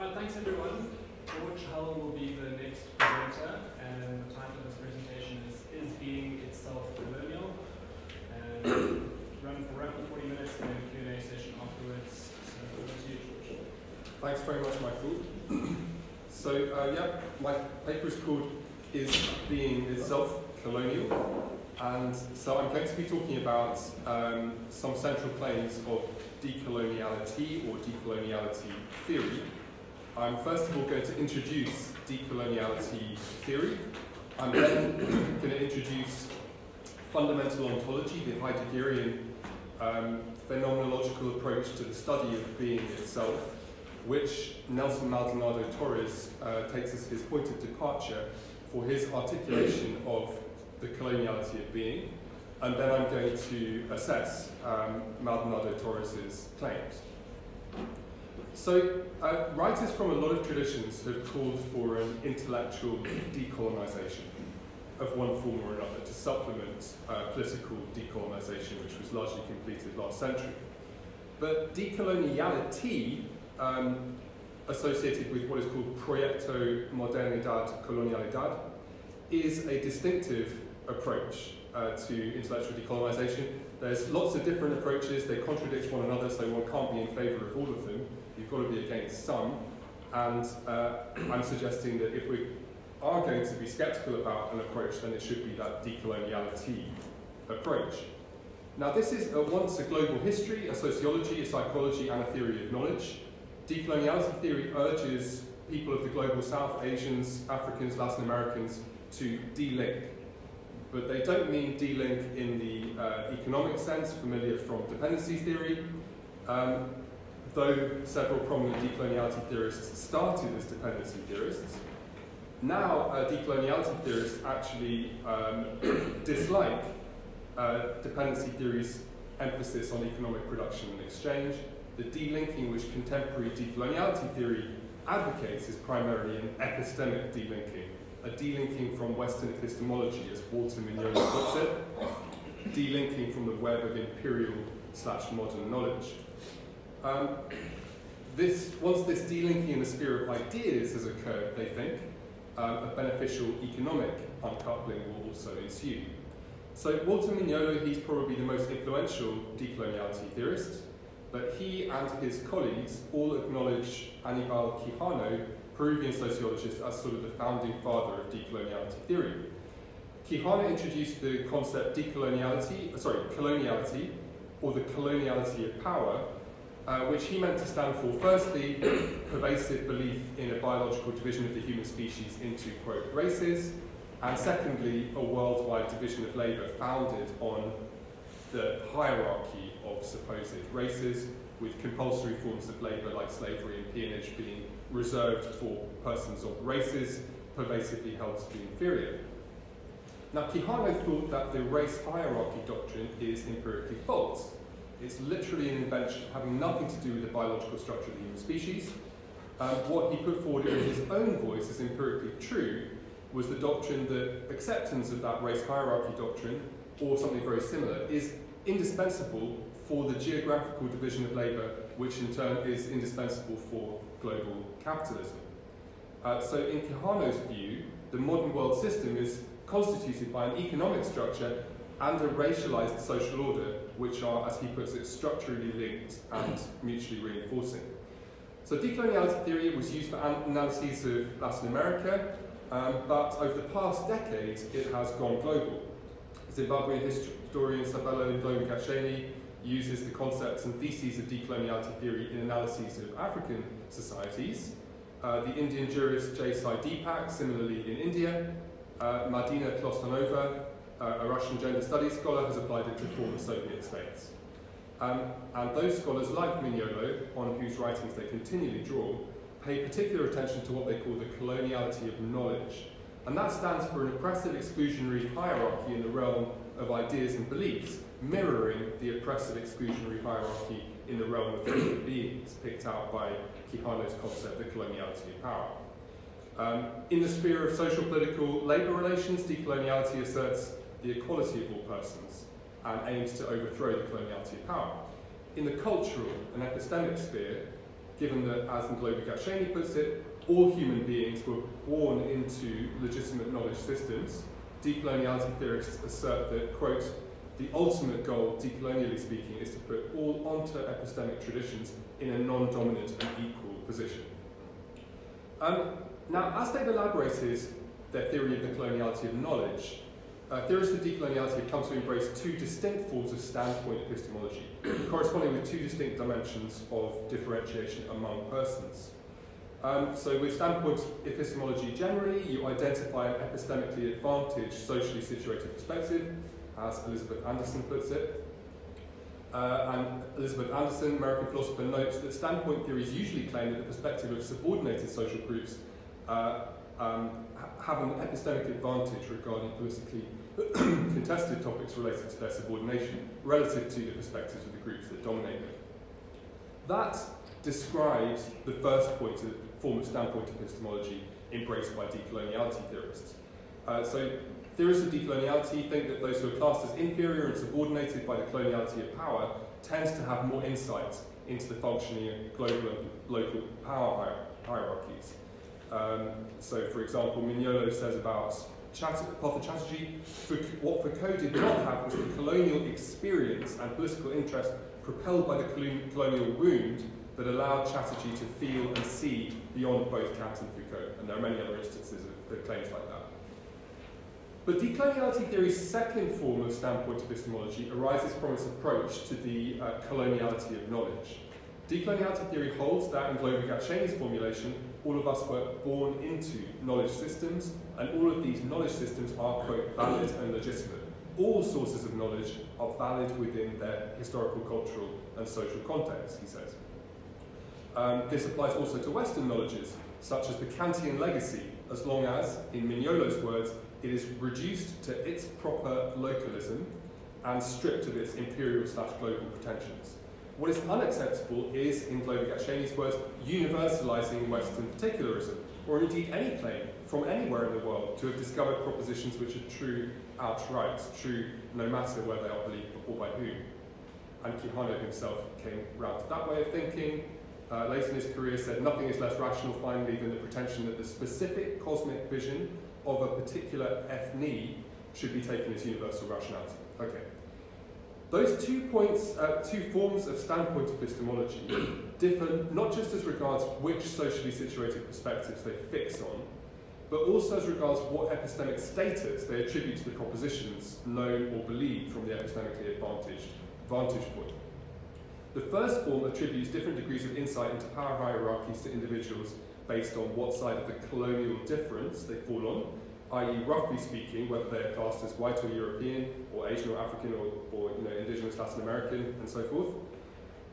Right, thanks everyone. George Hull will be the next presenter, and the title of this presentation is Being Itself Colonial? And run for roughly 40 minutes and then a Q&A session afterwards. So over to you, George. Thanks very much, Michael. So my paper is called Is Being Itself Colonial? And so I'm going to be talking about some central claims of decoloniality or decoloniality theory. I'm first of all going to introduce decoloniality theory. I'm then going to introduce fundamental ontology, the Heideggerian phenomenological approach to the study of being itself, which Nelson Maldonado-Torres takes as his point of departure for his articulation of the coloniality of being. And then I'm going to assess Maldonado-Torres' claims. So writers from a lot of traditions have called for an intellectual decolonization of one form or another to supplement political decolonization, which was largely completed last century. But decoloniality, associated with what is called Proyecto Modernidad Colonialidad, is a distinctive approach to intellectual decolonization. There's lots of different approaches, they contradict one another, so one can't be in favor of all of them. You've got to be against some. And I'm suggesting that if we are going to be skeptical about an approach, then it should be that decoloniality approach. Now, this is once a global history, a sociology, a psychology, and a theory of knowledge. Decoloniality theory urges people of the global south, Asians, Africans, Latin Americans, to de-link. But they don't mean de-link in the economic sense, familiar from dependency theory, though several prominent decoloniality theorists started as dependency theorists. Now, decoloniality theorists actually dislike dependency theory's emphasis on economic production and exchange. The de-linking which contemporary decoloniality theory advocates is primarily an epistemic de-linking, a de-linking from Western epistemology, as Walter Mignolo puts it, de-linking from the web of imperial/modern knowledge. Once this de-linking in the sphere of ideas has occurred, they think, a beneficial economic uncoupling will also ensue. So Walter Mignolo, he's probably the most influential decoloniality theorist, but he and his colleagues all acknowledge Aníbal Quijano, Peruvian sociologist, as sort of the founding father of decoloniality theory. Quijano introduced the concept coloniality, or the coloniality of power, which he meant to stand for, firstly, pervasive belief in a biological division of the human species into, quote, races, and secondly, a worldwide division of labour founded on the hierarchy of supposed races, with compulsory forms of labour like slavery and peonage being reserved for persons of races pervasively held to be inferior. Now, Quijano thought that the race hierarchy doctrine is empirically false. It's literally an invention having nothing to do with the biological structure of the human species. What he put forward in his own voice as empirically true was the doctrine that acceptance of that race hierarchy doctrine, or something very similar, is indispensable for the geographical division of labour, which in turn is indispensable for global capitalism. So in Quijano's view, the modern world system is constituted by an economic structure and a racialized social order, which are, as he puts it, structurally linked and mutually reinforcing. So decoloniality theory was used for analyses of Latin America, but over the past decades, it has gone global. Zimbabwean historian Sabelo Ndlovu-Kasheni uses the concepts and theses of decoloniality theory in analyses of African societies. The Indian jurist J. Sai Deepak, similarly in India. Martina Klostanova, a Russian gender studies scholar, has applied it to former Soviet states. And those scholars, like Mignolo, on whose writings they continually draw, pay particular attention to what they call the coloniality of knowledge. And that stands for an oppressive exclusionary hierarchy in the realm of ideas and beliefs, mirroring the oppressive exclusionary hierarchy in the realm of human beings, picked out by Quijano's concept, the coloniality of power. In the sphere of social political labour relations, decoloniality asserts the equality of all persons and aims to overthrow the coloniality of power. In the cultural and epistemic sphere, given that, as Maldonado-Torres puts it, all human beings were born into legitimate knowledge systems, decoloniality theorists assert that, quote, the ultimate goal, decolonially speaking, is to put all onto epistemic traditions in a non-dominant and equal position. Now, as they've elaborated their theory of the coloniality of knowledge, theorists of decoloniality have come to embrace two distinct forms of standpoint epistemology, corresponding with two distinct dimensions of differentiation among persons. So with standpoint epistemology generally, you identify an epistemically advantaged, socially situated perspective, as Elizabeth Anderson puts it. And Elizabeth Anderson, American philosopher, notes that standpoint theories usually claim that the perspective of subordinated social groups have an epistemic advantage regarding politically contested topics related to their subordination relative to the perspectives of the groups that dominate them. That describes the first form of standpoint epistemology embraced by decoloniality theorists. So theorists of decoloniality think that those who are classed as inferior and subordinated by the coloniality of power tends to have more insight into the functioning of global and local power hierarchies. So, for example, Mignolo says about Partha Chatterjee, what Foucault did not have was the colonial experience and political interest propelled by the colonial wound that allowed Chatterjee to feel and see beyond both Kant and Foucault. And there are many other instances of claims like that. But decoloniality theory's second form of standpoint epistemology arises from its approach to the coloniality of knowledge. Decoloniality theory holds that, in Maldonado-Torres' formulation, all of us were born into knowledge systems, and all of these knowledge systems are, quote, valid and legitimate. All sources of knowledge are valid within their historical, cultural, and social context, he says. This applies also to Western knowledges, such as the Kantian legacy, as long as, in Mignolo's words, it is reduced to its proper localism and stripped of its imperial/global pretensions. What is unacceptable is, in Maldonado-Torres' words, universalizing Western particularism, or indeed any claim from anywhere in the world to have discovered propositions which are true outright, true no matter where they are believed or by whom. And Quijano himself came round to that way of thinking. Later in his career said nothing is less rational finally than the pretension that the specific cosmic vision of a particular ethne should be taken as universal rationality. Okay. Those 2 forms of standpoint epistemology differ not just as regards which socially situated perspectives they fix on, but also as regards what epistemic status they attribute to the propositions known or believed from the epistemically advantaged vantage point. The first form attributes different degrees of insight into power hierarchies to individuals based on what side of the colonial difference they fall on, i.e. roughly speaking, whether they are classed as white or European, or Asian or African, or indigenous Latin American, and so forth.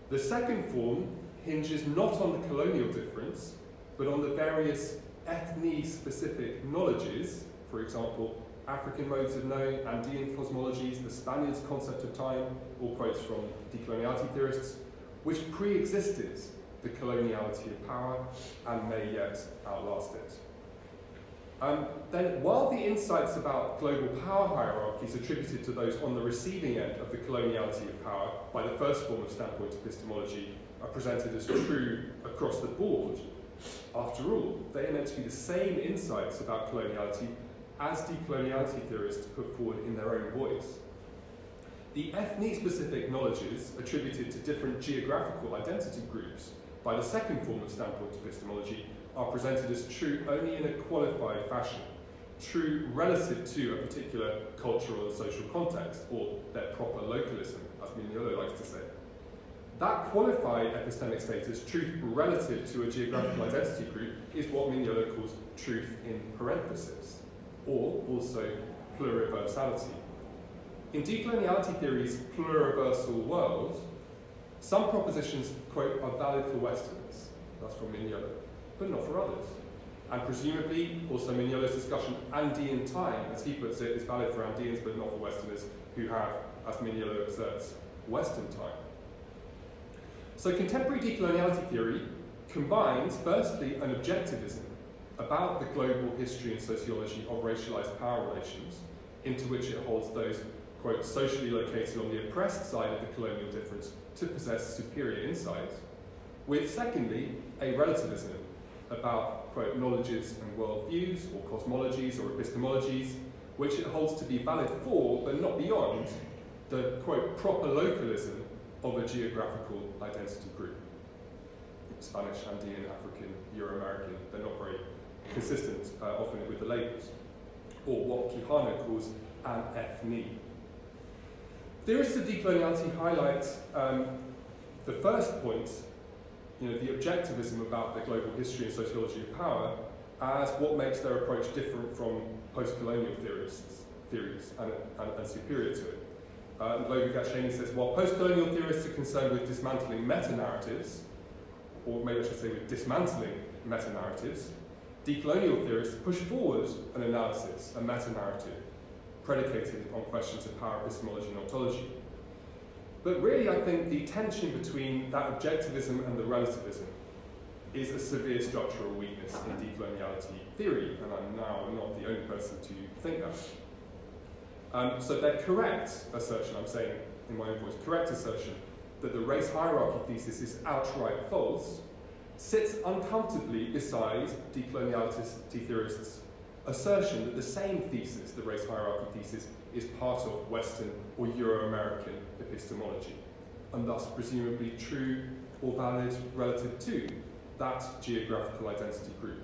The second form hinges not on the colonial difference, but on the various ethne-specific knowledges, for example, African modes of knowing, Andean cosmologies, the Spaniards' concept of time, all quotes from decoloniality theorists, which pre-existed the coloniality of power and may yet outlast it. Then, while the insights about global power hierarchies attributed to those on the receiving end of the coloniality of power by the first form of standpoint epistemology are presented as true across the board, after all, they are meant to be the same insights about coloniality as decoloniality theorists put forward in their own voice. The ethne-specific knowledges attributed to different geographical identity groups by the second form of standpoint epistemology are presented as true only in a qualified fashion, true relative to a particular cultural and social context, or their proper localism, as Mignolo likes to say. That qualified epistemic status, truth relative to a geographical identity group, is what Mignolo calls truth in parenthesis, or also pluriversality. In decoloniality theory's pluriversal world, some propositions, quote, are valid for Westerners, that's from Mignolo, but not for others. And presumably, also Mignolo's discussion, Andean time, as he puts it, is valid for Andeans, but not for Westerners who have, as Mignolo asserts, Western time. So contemporary decoloniality theory combines, firstly, an objectivism about the global history and sociology of racialized power relations, into which it holds those, quote, socially located on the oppressed side of the colonial difference to possess superior insight, with, secondly, a relativism about, quote, knowledges and worldviews, or cosmologies, or epistemologies, which it holds to be valid for, but not beyond, the, quote, proper localism of a geographical identity group. Spanish, Andean, African, Euro-American, they're not very consistent often with the labels, or what Quijano calls an ethnie. Theorists of decoloniality highlight the first point, the objectivism about the global history and sociology of power, as what makes their approach different from post-colonial theories and superior to it. Gacchini says, while post-colonial theorists are concerned with dismantling meta-narratives, or maybe I should say with dismantling meta-narratives, decolonial theorists push forward an analysis, a meta-narrative, predicated on questions of power, epistemology, and ontology. But really, I think the tension between that objectivism and the relativism is a severe structural weakness in decoloniality theory, and I'm now not the only person to think that. So their correct assertion, I'm saying in my own voice, correct assertion, that the race hierarchy thesis is outright false, sits uncomfortably beside decoloniality theorists' assertion that the same thesis, the race hierarchy thesis, is part of Western or Euro-American epistemology, and thus presumably true or valid relative to that geographical identity group.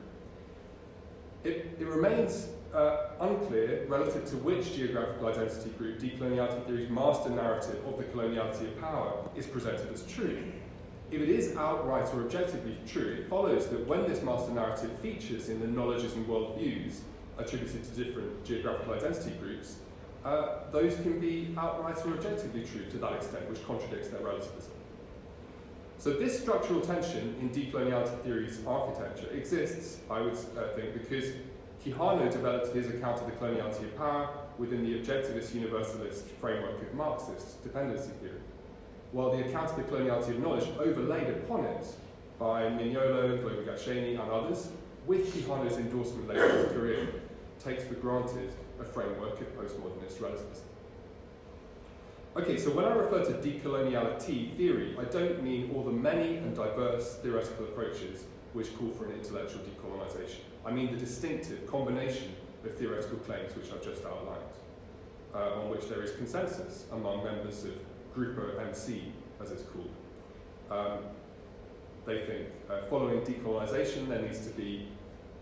It remains unclear relative to which geographical identity group decoloniality theory's master narrative of the coloniality of power is presented as true. If it is outright or objectively true, it follows that when this master narrative features in the knowledges and worldviews attributed to different geographical identity groups, those can be outright or objectively true to that extent, which contradicts their relativism. So this structural tension in decoloniality theory's architecture exists, I would think, because Quijano developed his account of the coloniality of power within the objectivist universalist framework of Marxist dependency theory, while the account of the coloniality of knowledge overlaid upon it by Mignolo, Gacchini, and others, with Quijano's endorsement later in his career, takes for granted a framework of postmodernist relativism. Okay, so when I refer to decoloniality theory, I don't mean all the many and diverse theoretical approaches which call for an intellectual decolonisation. I mean the distinctive combination of theoretical claims which I've just outlined, on which there is consensus among members of Grupo MC, as it's called. They think following decolonisation there needs to be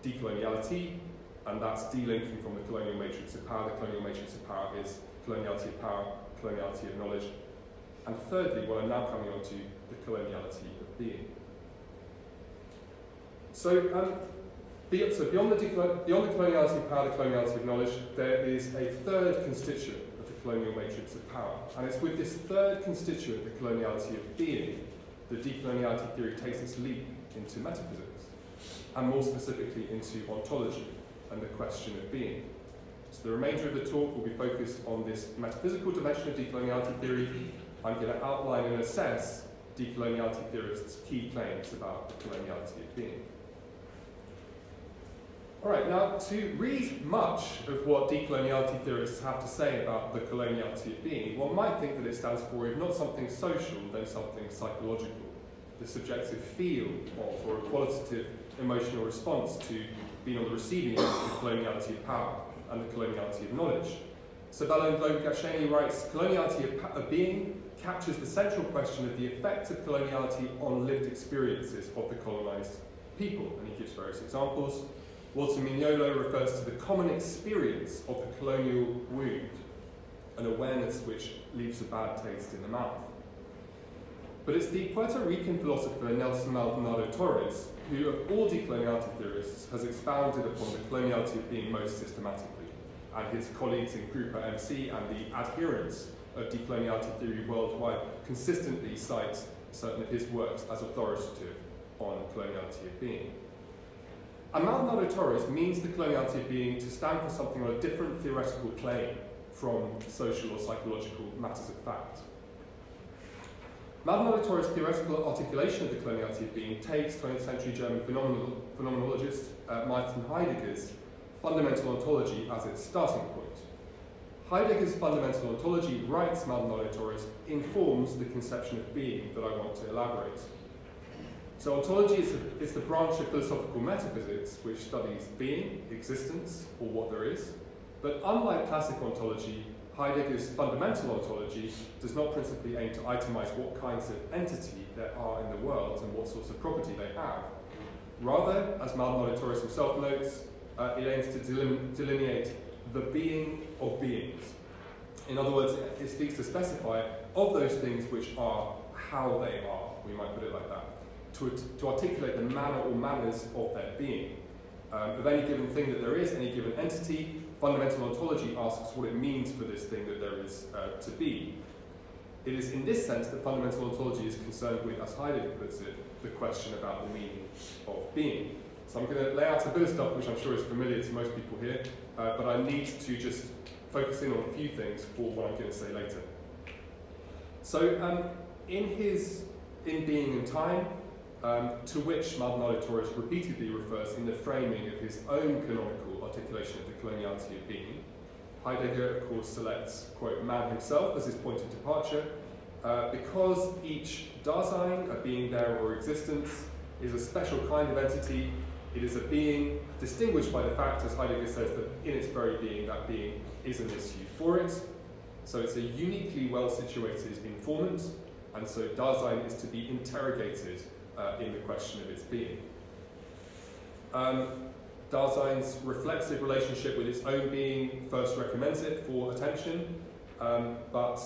decoloniality, and that's delinking from the colonial matrix of power. The colonial matrix of power is coloniality of power, coloniality of knowledge, and thirdly, what I'm now coming on to, the coloniality of being. So beyond the coloniality of power, the coloniality of knowledge, there is a third constituent of the colonial matrix of power, and it's with this third constituent, the coloniality of being, that decoloniality theory takes its leap into metaphysics, and more specifically into ontology and the question of being. So the remainder of the talk will be focused on this metaphysical dimension of decoloniality theory. I'm going to outline and assess decoloniality theorists' key claims about the coloniality of being. All right, now to read much of what decoloniality theorists have to say about the coloniality of being, one might think that it stands for, if not something social, then something psychological, the subjective feel of, or a qualitative emotional response to being on the receiving end of the coloniality of power and the coloniality of knowledge. Sabella and Gacchini writes, coloniality of being captures the central question of the effect of coloniality on lived experiences of the colonized people, and he gives various examples. Walter Mignolo refers to the common experience of the colonial wound, an awareness which leaves a bad taste in the mouth. But it's the Puerto Rican philosopher Nelson Maldonado-Torres who, of all decoloniality theorists, has expounded upon the coloniality of being most systematically, and his colleagues in Grupo MC and the adherents of decoloniality theory worldwide consistently cite certain of his works as authoritative on coloniality of being. And Maldonado-Torres means the coloniality of being to stand for something on a different theoretical plane from social or psychological matters of fact. Maldonado-Torres' theoretical articulation of the coloniality of being takes 20th century German phenomenologist Martin Heidegger's fundamental ontology as its starting point. Heidegger's fundamental ontology, writes Maldonado-Torres, informs the conception of being that I want to elaborate. So ontology is the branch of philosophical metaphysics which studies being, existence, or what there is. But unlike classic ontology, Heidegger's fundamental ontology does not principally aim to itemize what kinds of entity there are in the world and what sorts of property they have. Rather, as Maldonado-Torres himself notes, it aims to delineate the being of beings. In other words, it seeks to specify of those things which are how they are, we might put it like that, to articulate the manner or manners of their being. Of any given thing that there is, any given entity, fundamental ontology asks what it means for this thing that there is to be. It is in this sense that fundamental ontology is concerned with, as Heidegger puts it, the question about the meaning of being. So I'm going to lay out a bit of stuff which I'm sure is familiar to most people here, but I need to just focus in on a few things for what I'm going to say later. So in Being and Time, to which Maldonado-Torres repeatedly refers in the framing of his own canonical articulation of the coloniality of being, Heidegger, of course, selects, quote, man himself as his point of departure, because each Dasein, a being there or existence, is a special kind of entity. It is a being distinguished by the fact, as Heidegger says, that in its very being, that being is an issue for it. So it's a uniquely well-situated informant, and so Dasein is to be interrogated in the question of its being. Dasein's reflexive relationship with its own being first recommends it for attention, but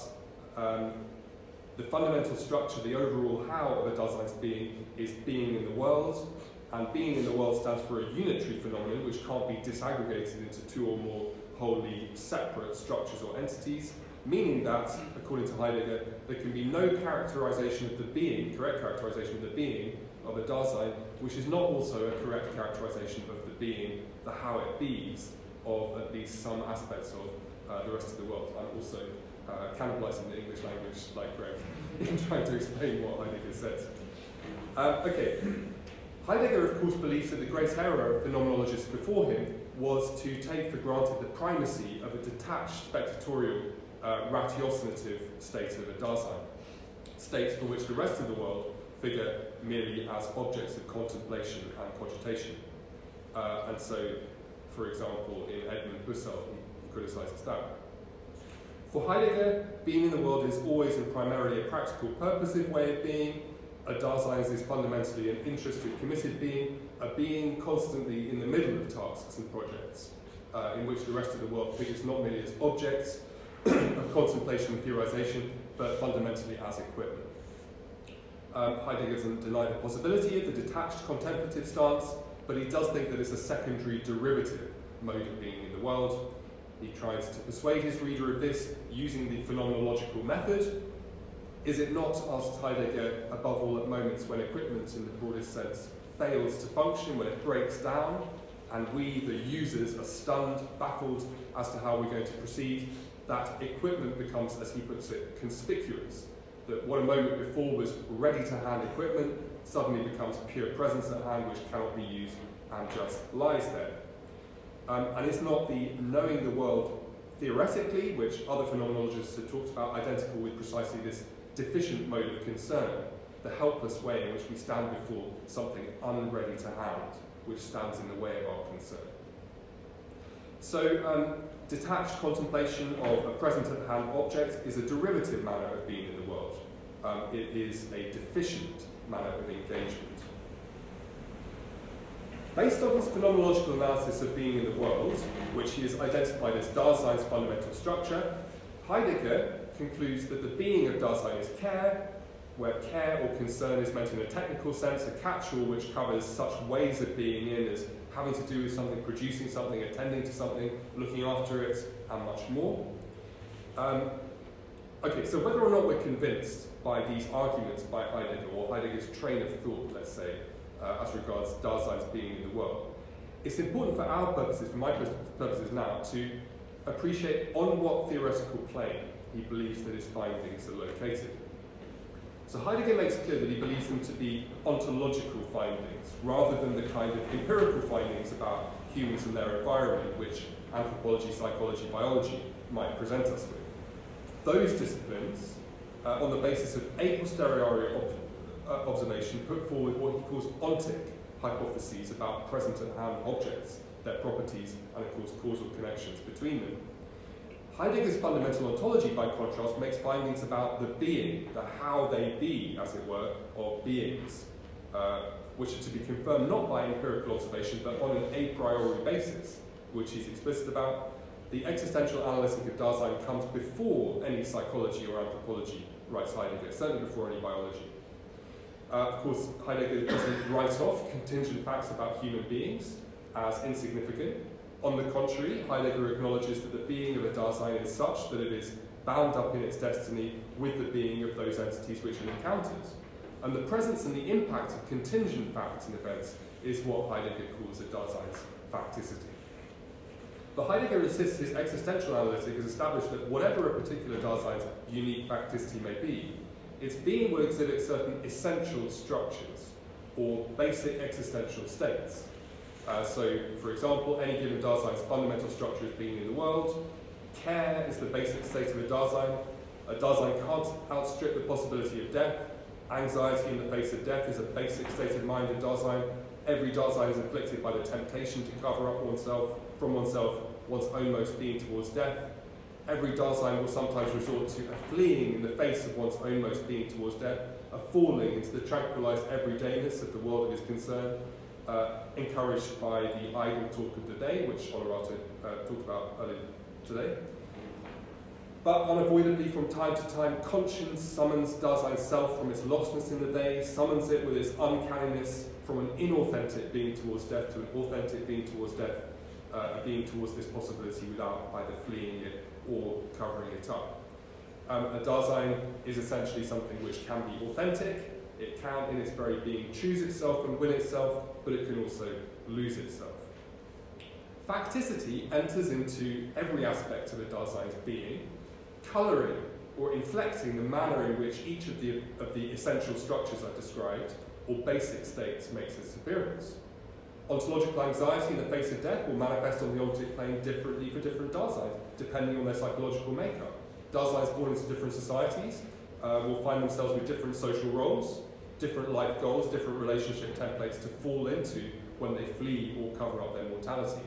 the fundamental structure, the overall how of a Dasein's being is being in the world, and being in the world stands for a unitary phenomenon which can't be disaggregated into two or more wholly separate structures or entities, meaning that, according to Heidegger, there can be no characterization of the being, correct characterization of the being of a Dasein, which is not also a correct characterization of the being, the how it bees, of at least some aspects of the rest of the world. I'm also cannibalizing the English language, like Greg, in trying to explain what Heidegger says. Okay. Heidegger, of course, believes that the great error of phenomenologists before him was to take for granted the primacy of a detached, spectatorial, ratiocinative state of a Dasein, states for which the rest of the world figure merely as objects of contemplation and cogitation. And so, for example, in Edmund Husserl, he criticizes that. For Heidegger, being in the world is always and primarily a practical, purposive way of being. A Dasein is fundamentally an interested, committed being, a being constantly in the middle of tasks and projects, in which the rest of the world figures not merely as objects of contemplation and theorization, but fundamentally as equipment. Heidegger doesn't deny the possibility of the detached contemplative stance, but he does think that it's a secondary derivative mode of being in the world. He tries to persuade his reader of this using the phenomenological method. Is it not, asks Heidegger, above all at moments when equipment in the broadest sense fails to function, when it breaks down, and we, the users, are stunned, baffled as to how we're going to proceed, that equipment becomes, as he puts it, conspicuous. That what a moment before was ready-to-hand equipment suddenly becomes pure presence at hand which cannot be used and just lies there. And it's not the knowing the world theoretically, which other phenomenologists have talked about, identical with precisely this deficient mode of concern, the helpless way in which we stand before something unready to hand, which stands in the way of our concern. So, detached contemplation of a present-at-hand object is a derivative manner of being in the world. It is a deficient manner of engagement. Based on his phenomenological analysis of being in the world, which he has identified as Dasein's fundamental structure, Heidegger concludes that the being of Dasein is care, where care or concern is meant in a technical sense, a catch-all which covers such ways of being in as having to do with something, producing something, attending to something, looking after it, and much more. Okay, so whether or not we're convinced by these arguments by Heidegger, or Heidegger's train of thought, let's say, as regards Dasein's being in the world, it's important for our purposes, for my purposes now, to appreciate on what theoretical plane he believes that his findings are located. So Heidegger makes clear that he believes them to be ontological findings, rather than the kind of empirical findings about humans and their environment, which anthropology, psychology, biology might present us with. Those disciplines, on the basis of a posteriori observation, put forward what he calls ontic hypotheses about present-at-hand objects, their properties, and of course causal connections between them. Heidegger's fundamental ontology, by contrast, makes findings about the being, the how they be, as it were, of beings, which are to be confirmed not by empirical observation, but on an a priori basis, which he's explicit about. The existential analytic of Dasein comes before any psychology or anthropology, writes Heidegger, certainly before any biology. Of course, Heidegger doesn't write off contingent facts about human beings as insignificant. On the contrary, Heidegger acknowledges that the being of a Dasein is such that it is bound up in its destiny with the being of those entities which it encounters. And the presence and the impact of contingent facts and events is what Heidegger calls a Dasein's facticity. But Heidegger insists his existential analytic has established that whatever a particular Dasein's unique facticity may be, its being will exhibit certain essential structures, or basic existential states. So, for example, any given Dasein's fundamental structure is being in the world. Care is the basic state of a Dasein. A Dasein can't outstrip the possibility of death. Anxiety in the face of death is a basic state of mind in Dasein. Every Dasein is afflicted by the temptation to cover up one's own most being towards death. Every Dasein will sometimes resort to a fleeing in the face of one's own most being towards death, a falling into the tranquilized everydayness of the world of his concern, encouraged by the idle talk of the day, which Honorato talked about earlier today. But unavoidably, from time to time, conscience summons Dasein's self from its lostness in the day, summons it with its uncanniness from an inauthentic being towards death to an authentic being towards death, a being towards this possibility without either fleeing it or covering it up. A Dasein is essentially something which can be authentic. It can, in its very being, choose itself and win itself, but it can also lose itself. Facticity enters into every aspect of a Dasein's being, colouring or inflecting the manner in which each of the essential structures I've described, or basic states, makes its appearance. Ontological anxiety in the face of death will manifest on the ontic plane differently for different Daseins, depending on their psychological makeup. Daseins born into different societies will find themselves with different social roles, different life goals, different relationship templates to fall into when they flee or cover up their mortality.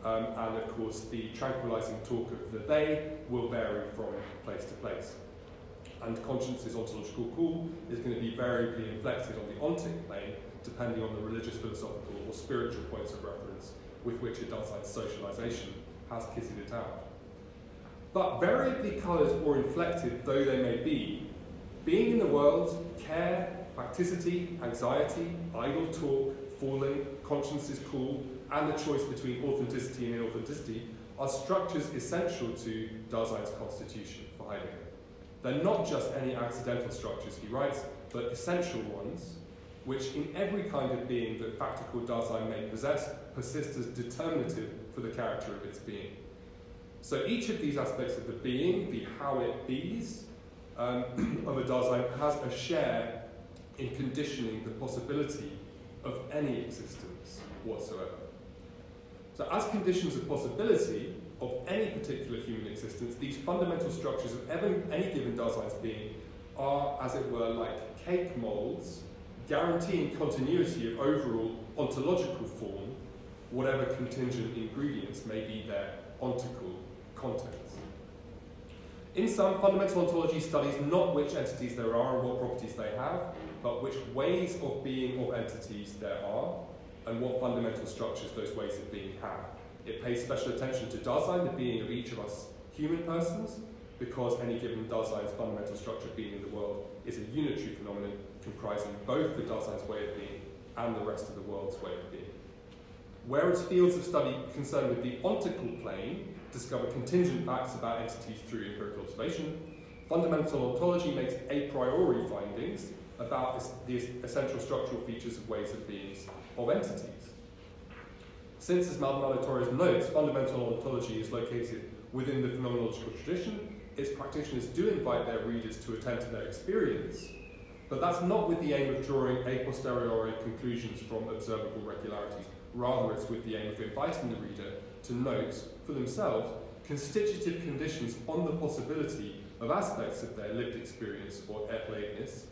And of course, the tranquilizing talk of the they will vary from place to place. And conscience's ontological call is going to be variably inflected on the ontic plane, depending on the religious, philosophical, or spiritual points of reference with which a Dasein's socialization has kitted it out. But variably coloured or inflected though they may be, being in the world, care, facticity, anxiety, idle talk, falling, conscience's call, and the choice between authenticity and inauthenticity are structures essential to Dasein's constitution for Heidegger. They're not just any accidental structures, he writes, but essential ones, which in every kind of being that factical Dasein may possess, persist as determinative for the character of its being. So each of these aspects of the being, the how it bees, of a Dasein has a share in conditioning the possibility of any existence whatsoever. So as conditions of possibility of any particular human existence, these fundamental structures of any given Dasein's being are, as it were, like cake molds, guaranteeing continuity of overall ontological form, whatever contingent ingredients may be their ontical contents. In sum, fundamental ontology studies not which entities there are and what properties they have, but which ways of being of entities there are, and what fundamental structures those ways of being have. It pays special attention to Dasein, the being of each of us human persons, because any given Dasein's fundamental structure being in the world is a unitary phenomenon comprising both the Dasein's way of being and the rest of the world's way of being. Whereas fields of study concerned with the ontical plane discover contingent facts about entities through empirical observation, fundamental ontology makes a priori findings about the essential structural features of ways of beings of entities. Since, as Maldonado-Torres notes, fundamental ontology is located within the phenomenological tradition, its practitioners do invite their readers to attend to their experience, but that's not with the aim of drawing a posteriori conclusions from observable regularities. Rather, it's with the aim of inviting the reader to note, for themselves, constitutive conditions on the possibility of aspects of their lived experience or erlebnis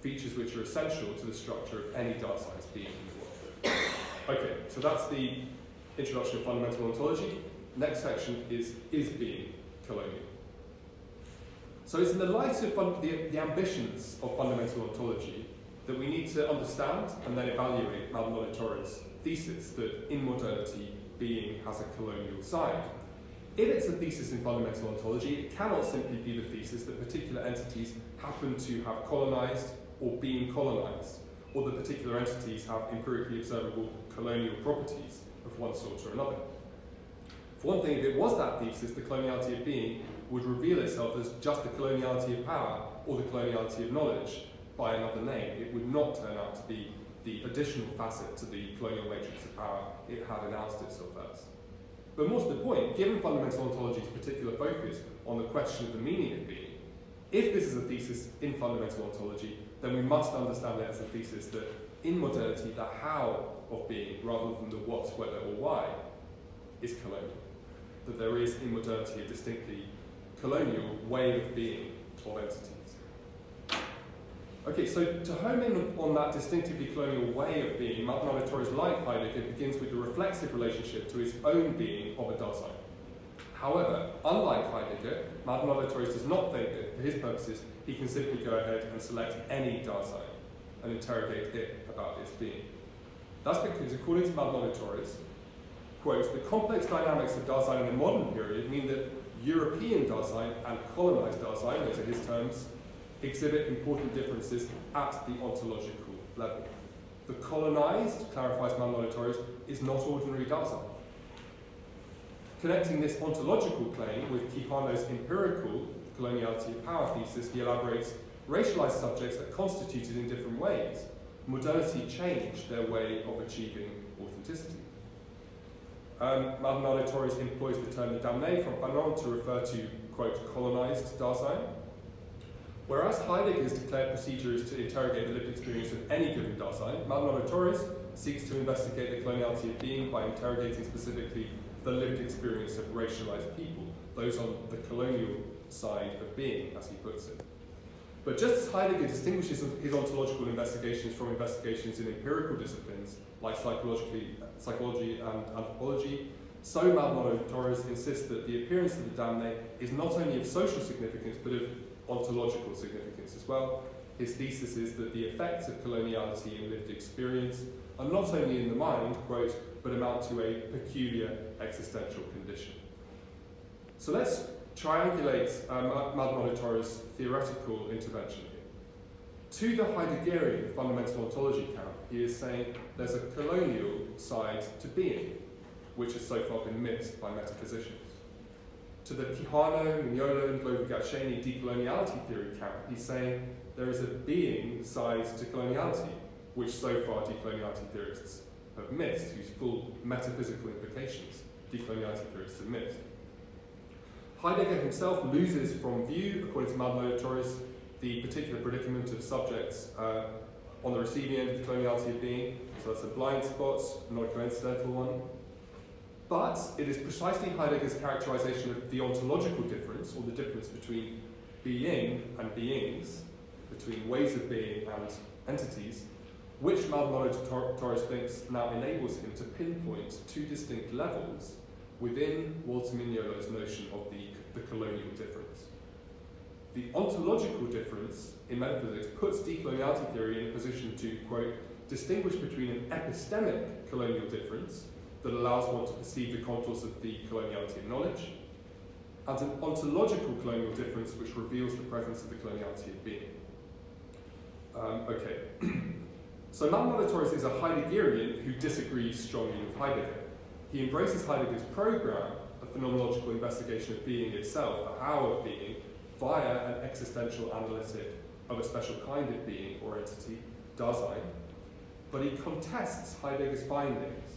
features which are essential to the structure of any Daseins being in the world. Okay, so that's the introduction of fundamental ontology. Next section is being colonial? So it's in the light of the ambitions of fundamental ontology that we need to understand and then evaluate Maldonado-Torres' thesis that in modernity, being has a colonial side. If it's a thesis in fundamental ontology, it cannot simply be the thesis that particular entities happen to have colonized or been colonized, or that particular entities have empirically observable colonial properties of one sort or another. For one thing, if it was that thesis, the coloniality of being would reveal itself as just the coloniality of power or the coloniality of knowledge by another name. It would not turn out to be the additional facet to the colonial matrix of power it had announced itself as. But more to the point, given fundamental ontology's particular focus on the question of the meaning of being, if this is a thesis in fundamental ontology, then we must understand it as a thesis that in modernity, the how of being, rather than the what, whether, or why, is colonial. That there is in modernity a distinctly colonial way of being of entities. Okay, so to home in on that distinctively colonial way of being, Maldonado-Torres, like Heidegger, begins with the reflexive relationship to his own being of a Dasein. However, unlike Heidegger, Maldonado-Torres does not think that, for his purposes, he can simply go ahead and select any Dasein and interrogate it about its being. That's because, according to Maldonado-Torres, quote, the complex dynamics of Dasein in the modern period mean that European Dasein and colonized Dasein, those are his terms, exhibit important differences at the ontological level. The colonized, clarifies Maldonado-Torres, is not ordinary Dasein. Connecting this ontological claim with Quijano's empirical coloniality of power thesis, he elaborates racialized subjects are constituted in different ways. Modernity changed their way of achieving authenticity. Maldonado-Torres employs the term damné from Fanon to refer to, quote, colonized Dasein. Whereas Heidegger's declared procedure is to interrogate the lived experience of any given Dasein, Maldonado-Torres seeks to investigate the coloniality of being by interrogating specifically the lived experience of racialized people, those on the colonial side of being, as he puts it. But just as Heidegger distinguishes his ontological investigations from investigations in empirical disciplines, like psychology and anthropology, so Maldonado-Torres insists that the appearance of the damné is not only of social significance, but of ontological significance as well. His thesis is that the effects of coloniality in lived experience are not only in the mind, quote, but amount to a peculiar existential condition. So let's triangulate Maldonado-Torres' theoretical intervention here. To the Heideggerian fundamental ontology camp, he is saying there's a colonial side to being, which has so far been missed by metaphysicians. To the Quijano, Mignolo, and Glover-Gatsheni decoloniality theory camp, he's saying there is a being side to coloniality, which so far decoloniality theorists have missed, whose full metaphysical implications decoloniality theorists have missed. Heidegger himself loses from view, according to Maldonado-Torres, the particular predicament of subjects on the receiving end of the coloniality of being, so that's a blind spot, not a coincidental one. But it is precisely Heidegger's characterization of the ontological difference, or the difference between being and beings, between ways of being and entities, which Maldonado-Torres thinks now enables him to pinpoint two distinct levels within Walter Mignolo's notion of the colonial difference. The ontological difference in metaphysics puts decoloniality theory in a position to, quote, distinguish between an epistemic colonial difference that allows one to perceive the contours of the coloniality of knowledge, and an ontological colonial difference which reveals the presence of the coloniality of being. Okay. So Maldonado-Torres is a Heideggerian who disagrees strongly with Heidegger. He embraces Heidegger's program of phenomenological investigation of being itself, the how of being, via an existential analytic of a special kind of being or entity, Dasein, but he contests Heidegger's findings.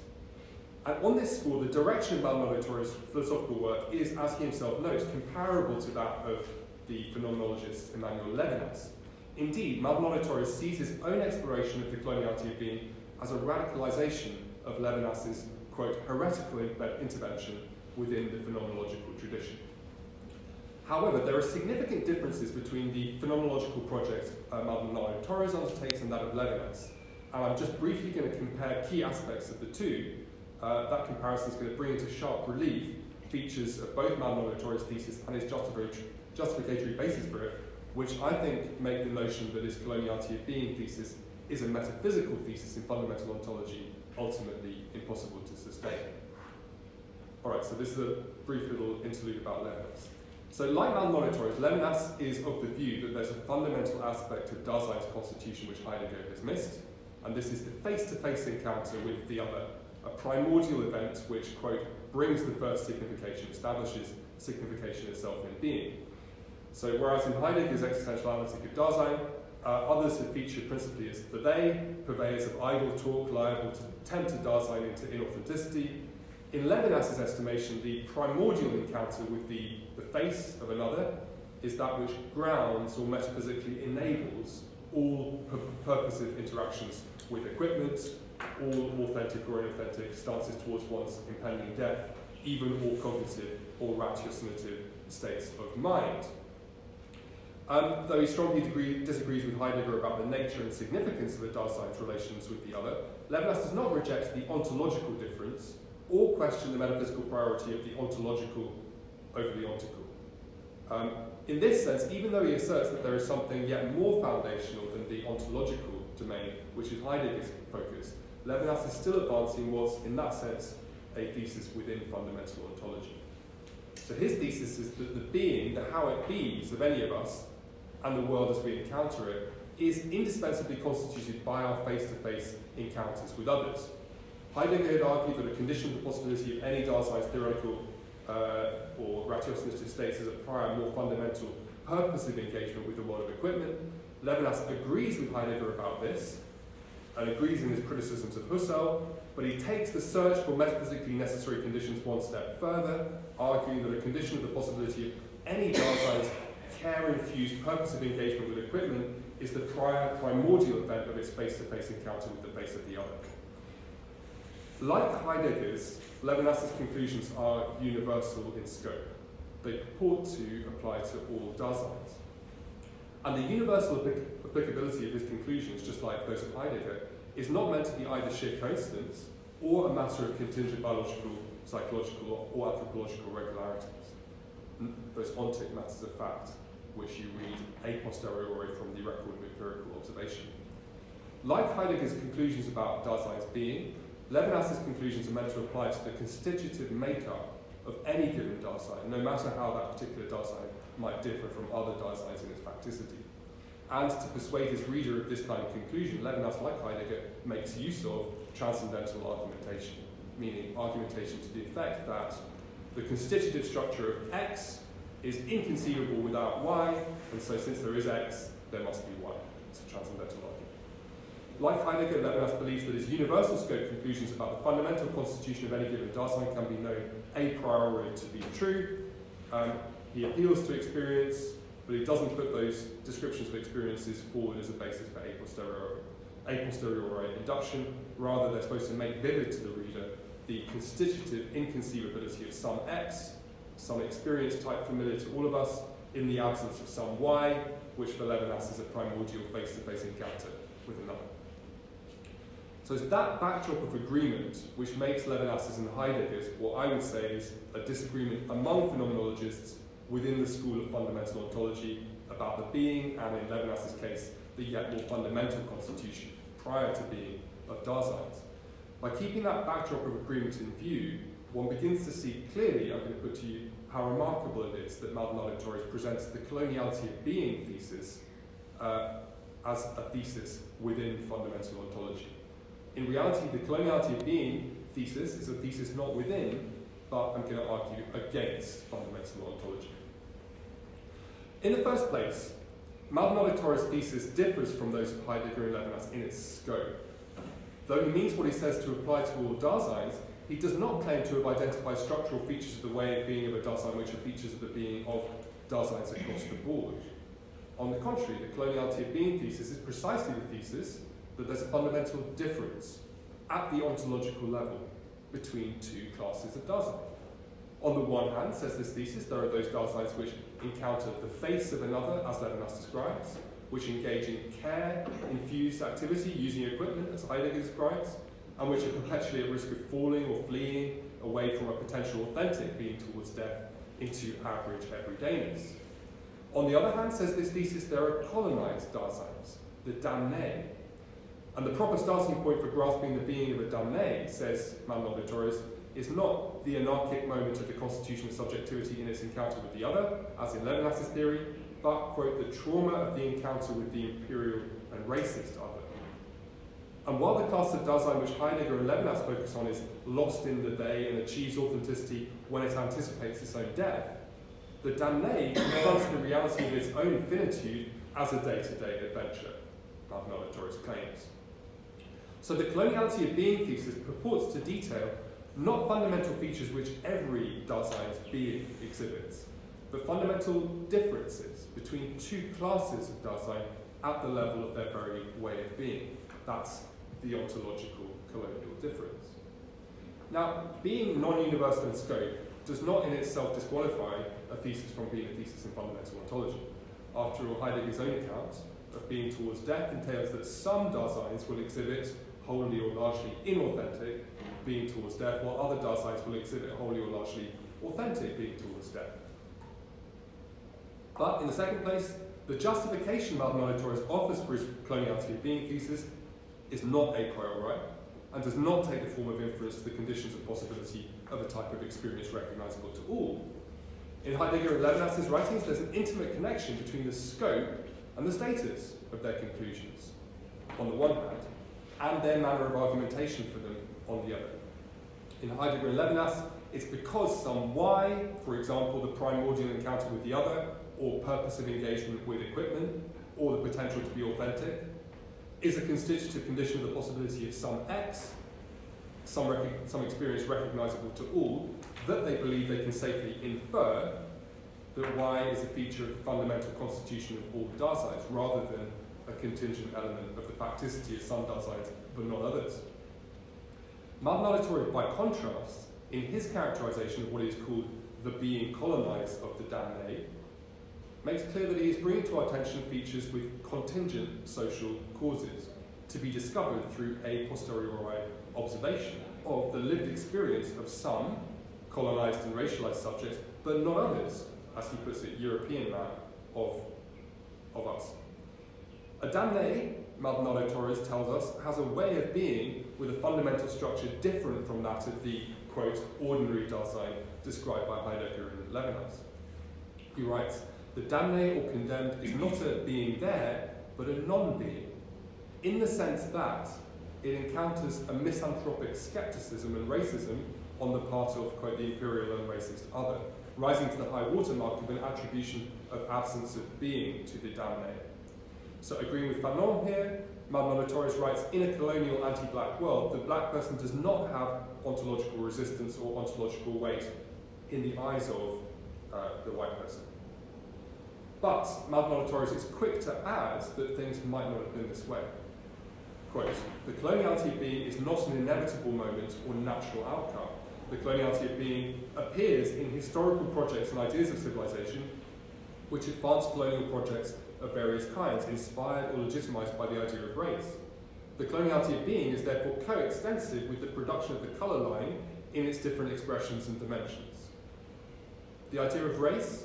And on this score, the direction of Maldonado-Torres' philosophical work is, as he himself notes, comparable to that of the phenomenologist Emmanuel Levinas. Indeed, Maldonado-Torres sees his own exploration of the coloniality of being as a radicalization of Levinas's, quote, heretical intervention within the phenomenological tradition. However, there are significant differences between the phenomenological project Maldonado-Torres undertakes and that of Levinas. And I'm just briefly going to compare key aspects of the two. That comparison is going to bring into sharp relief features of both Maldonado-Torres' thesis and his justificatory basis for it, which I think make the notion that his coloniality of being thesis is a metaphysical thesis in fundamental ontology ultimately impossible to sustain. Alright, so this is a brief little interlude about Levinas. So like Maldonado-Torres, Levinas is of the view that there's a fundamental aspect of Dasein's constitution which Heidegger has missed, and this is the face-to-face encounter with the other, a primordial event which, quote, brings the first signification, establishes signification itself in being. So whereas in Heidegger's existential analytic of Dasein, others have featured principally as the they, purveyors of idle talk liable to tempt a Dasein into inauthenticity. In Levinas's estimation, the primordial encounter with the face of another is that which grounds or metaphysically enables all purposive interactions with equipment, all authentic or inauthentic stances towards one's impending death, even all cognitive or ratiocinative states of mind. Though he strongly disagrees with Heidegger about the nature and significance of the Dasein's relations with the other, Levinas does not reject the ontological difference or question the metaphysical priority of the ontological over the ontical. In this sense, even though he asserts that there is something yet more foundational than the ontological domain, which is Heidegger's focus, Levinas is still advancing what's, in that sense, a thesis within fundamental ontology. So his thesis is that the being, the how it be's of any of us, and the world as we encounter it, is indispensably constituted by our face-to-face encounters with others. Heidegger had argued that a condition of the possibility of any Dasein's theoretical or ratiocinative states is a prior, more fundamental, purposive engagement with the world of equipment. Levinas agrees with Heidegger about this, and agrees in his criticisms of Husserl, but he takes the search for metaphysically necessary conditions one step further, arguing that a condition of the possibility of any Dasein's care-infused purposive engagement with equipment is the primordial event of its face-to-face encounter with the face of the other. Like Heidegger's, Levinas's conclusions are universal in scope. They purport to apply to all Daseins. And the universal applicability of his conclusions, just like those of Heidegger, is not meant to be either sheer coincidence or a matter of contingent biological, psychological, or anthropological regularities. Those ontic matters of fact, which you read a posteriori from the record of empirical observation. Like Heidegger's conclusions about Dasein's being, Levinas's conclusions are meant to apply to the constitutive makeup of any given Dasein, no matter how that particular Dasein might differ from other Daseins in its facticity. And to persuade his reader of this kind of conclusion, Levinas, like Heidegger, makes use of transcendental argumentation, meaning argumentation to the effect that the constitutive structure of X is inconceivable without Y, and so since there is X, there must be Y. It's a transcendental argument. Like Heidegger, Levinas believes that his universal scope conclusions about the fundamental constitution of any given Dasein can be known a priori to be true. He appeals to experience, but he doesn't put those descriptions of experiences forward as a basis for a posteriori induction. Rather, they're supposed to make vivid to the reader the constitutive inconceivability of some X, some experience type familiar to all of us, in the absence of some Y, which for Levinas is a primordial face-to-face encounter with another. So it's that backdrop of agreement which makes Levinas's and Heidegger's what I would say is a disagreement among phenomenologists within the school of fundamental ontology about the being, and in Levinas's case, the yet more fundamental constitution, prior to being, of Daseins. By keeping that backdrop of agreement in view, one begins to see clearly, I'm going to put to you, how remarkable it is that Maldonado-Torres presents the coloniality of being thesis as a thesis within fundamental ontology. In reality, the coloniality of being thesis is a thesis not within, but I'm going to argue against fundamental ontology. In the first place, Maldonado-Torres' thesis differs from those of Heidegger and Levinas in its scope. Though he means what he says to apply to all Daseins, he does not claim to have identified structural features of the way of being of a Dasein which are features of the being of Daseins across the board. On the contrary, the coloniality of being thesis is precisely the thesis that there's a fundamental difference at the ontological level between two classes of Dasein. On the one hand, says this thesis, there are those Daseins which encounter the face of another, as Levinas describes, which engage in care-infused activity using equipment, as Heidegger describes, and which are perpetually at risk of falling or fleeing away from a potential authentic being towards death into average everydayness. On the other hand, says this thesis, there are colonized Daseins, the damnés. And the proper starting point for grasping the being of a damné, says Maldonado-Torres, is not the anarchic moment of the constitution of subjectivity in its encounter with the other, as in Levinas's theory, but, quote, the trauma of the encounter with the imperial and racist other. And while the class of Dasein which Heidegger and Levinas focus on is lost in the they and achieves authenticity when it anticipates its own death, the damné confronts the reality of its own finitude as a day-to-day adventure, Maldonado-Torres claims. So the coloniality of being thesis purports to detail not fundamental features which every Dasein's being exhibits, but fundamental differences between two classes of Dasein at the level of their very way of being. That's the ontological colonial difference. Now, being non-universal in scope does not in itself disqualify a thesis from being a thesis in fundamental ontology. After all, Heidegger's own account of being towards death entails that some Daseins will exhibit wholly or largely inauthentic being towards death, while other Daseins will exhibit wholly or largely authentic being towards death. But in the second place, the justification Maldonado-Torres offers for his coloniality of being thesis is not a priori and does not take the form of inference to the conditions of possibility of a type of experience recognizable to all. In Heidegger and Levinas's writings, there's an intimate connection between the scope and the status of their conclusions, on the one hand, and their manner of argumentation for them on the other. In Heidegger and Levinas, it's because some why, for example, the primordial encounter with the other, or purpose of engagement with equipment, or the potential to be authentic, is a constitutive condition of the possibility of some X, some experience recognizable to all, that they believe they can safely infer that Y is a feature of the fundamental constitution of all Daseins, rather than a contingent element of the facticity of some Daseins, but not others. Maldonado-Torres, by contrast, in his characterization of what is called the being colonized of the damné, makes clear that he is bringing to our attention features with contingent social causes to be discovered through a posteriori observation of the lived experience of some colonized and racialized subjects, but not others, as he puts it, European man of us. A damné, Maldonado-Torres tells us, has a way of being with a fundamental structure different from that of the, quote, ordinary Dasein described by Heidegger and Levinas. He writes, the damné or condemned is not a being there, but a non-being, in the sense that it encounters a misanthropic skepticism and racism on the part of, quote, the imperial and racist other, rising to the high watermark of an attribution of absence of being to the damné. So agreeing with Fanon here, Maldonado-Torres writes, in a colonial anti-black world, the black person does not have ontological resistance or ontological weight in the eyes of the white person. But Maldonado-Torres is quick to add that things might not have been this way. Quote, the coloniality of being is not an inevitable moment or natural outcome. The coloniality of being appears in historical projects and ideas of civilization which advance colonial projects of various kinds, inspired or legitimized by the idea of race. The coloniality of being is therefore coextensive with the production of the color line in its different expressions and dimensions. The idea of race,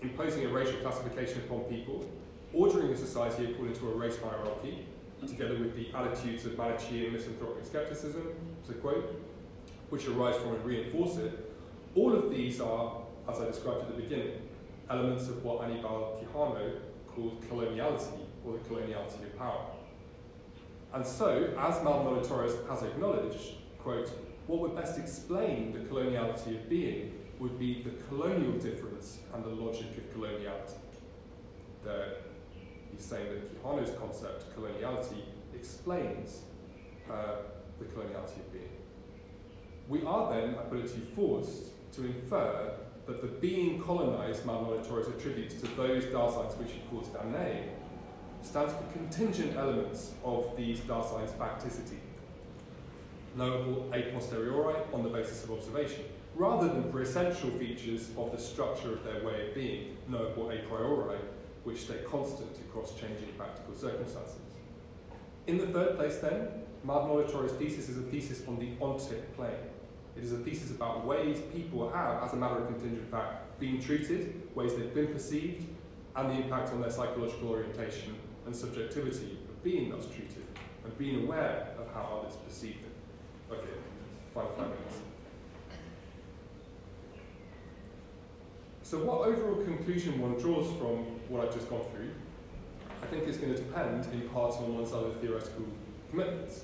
imposing a racial classification upon people, ordering a society according to a race hierarchy, together with the attitudes of Manichaean misanthropic skepticism, to quote, which arise from and reinforce it, all of these are, as I described at the beginning, elements of what Aníbal Quijano called coloniality, or the coloniality of power. And so, as Maldonado-Torres has acknowledged, quote, what would best explain the coloniality of being would be the colonial difference and the logic of coloniality. He's saying that Quijano's concept, coloniality, explains the coloniality of being. We are then, I put it to you, forced to infer that the being colonized Maldonado-Torres attributes to those Daseins which he calls damné stands for contingent elements of these Daseins' facticity. knowable a posteriori on the basis of observation, rather than for essential features of the structure of their way of being, knowable a priori, which stay constant across changing practical circumstances. In the third place then, Maldonado-Torres' thesis is a thesis on the ontic plane. It is a thesis about ways people have, as a matter of contingent fact, been treated, ways they've been perceived, and the impact on their psychological orientation and subjectivity of being thus treated, and being aware of how others perceive them. Okay, final 5 minutes. So what overall conclusion one draws from what I've just gone through, I think is going to depend in part on one's other theoretical commitments.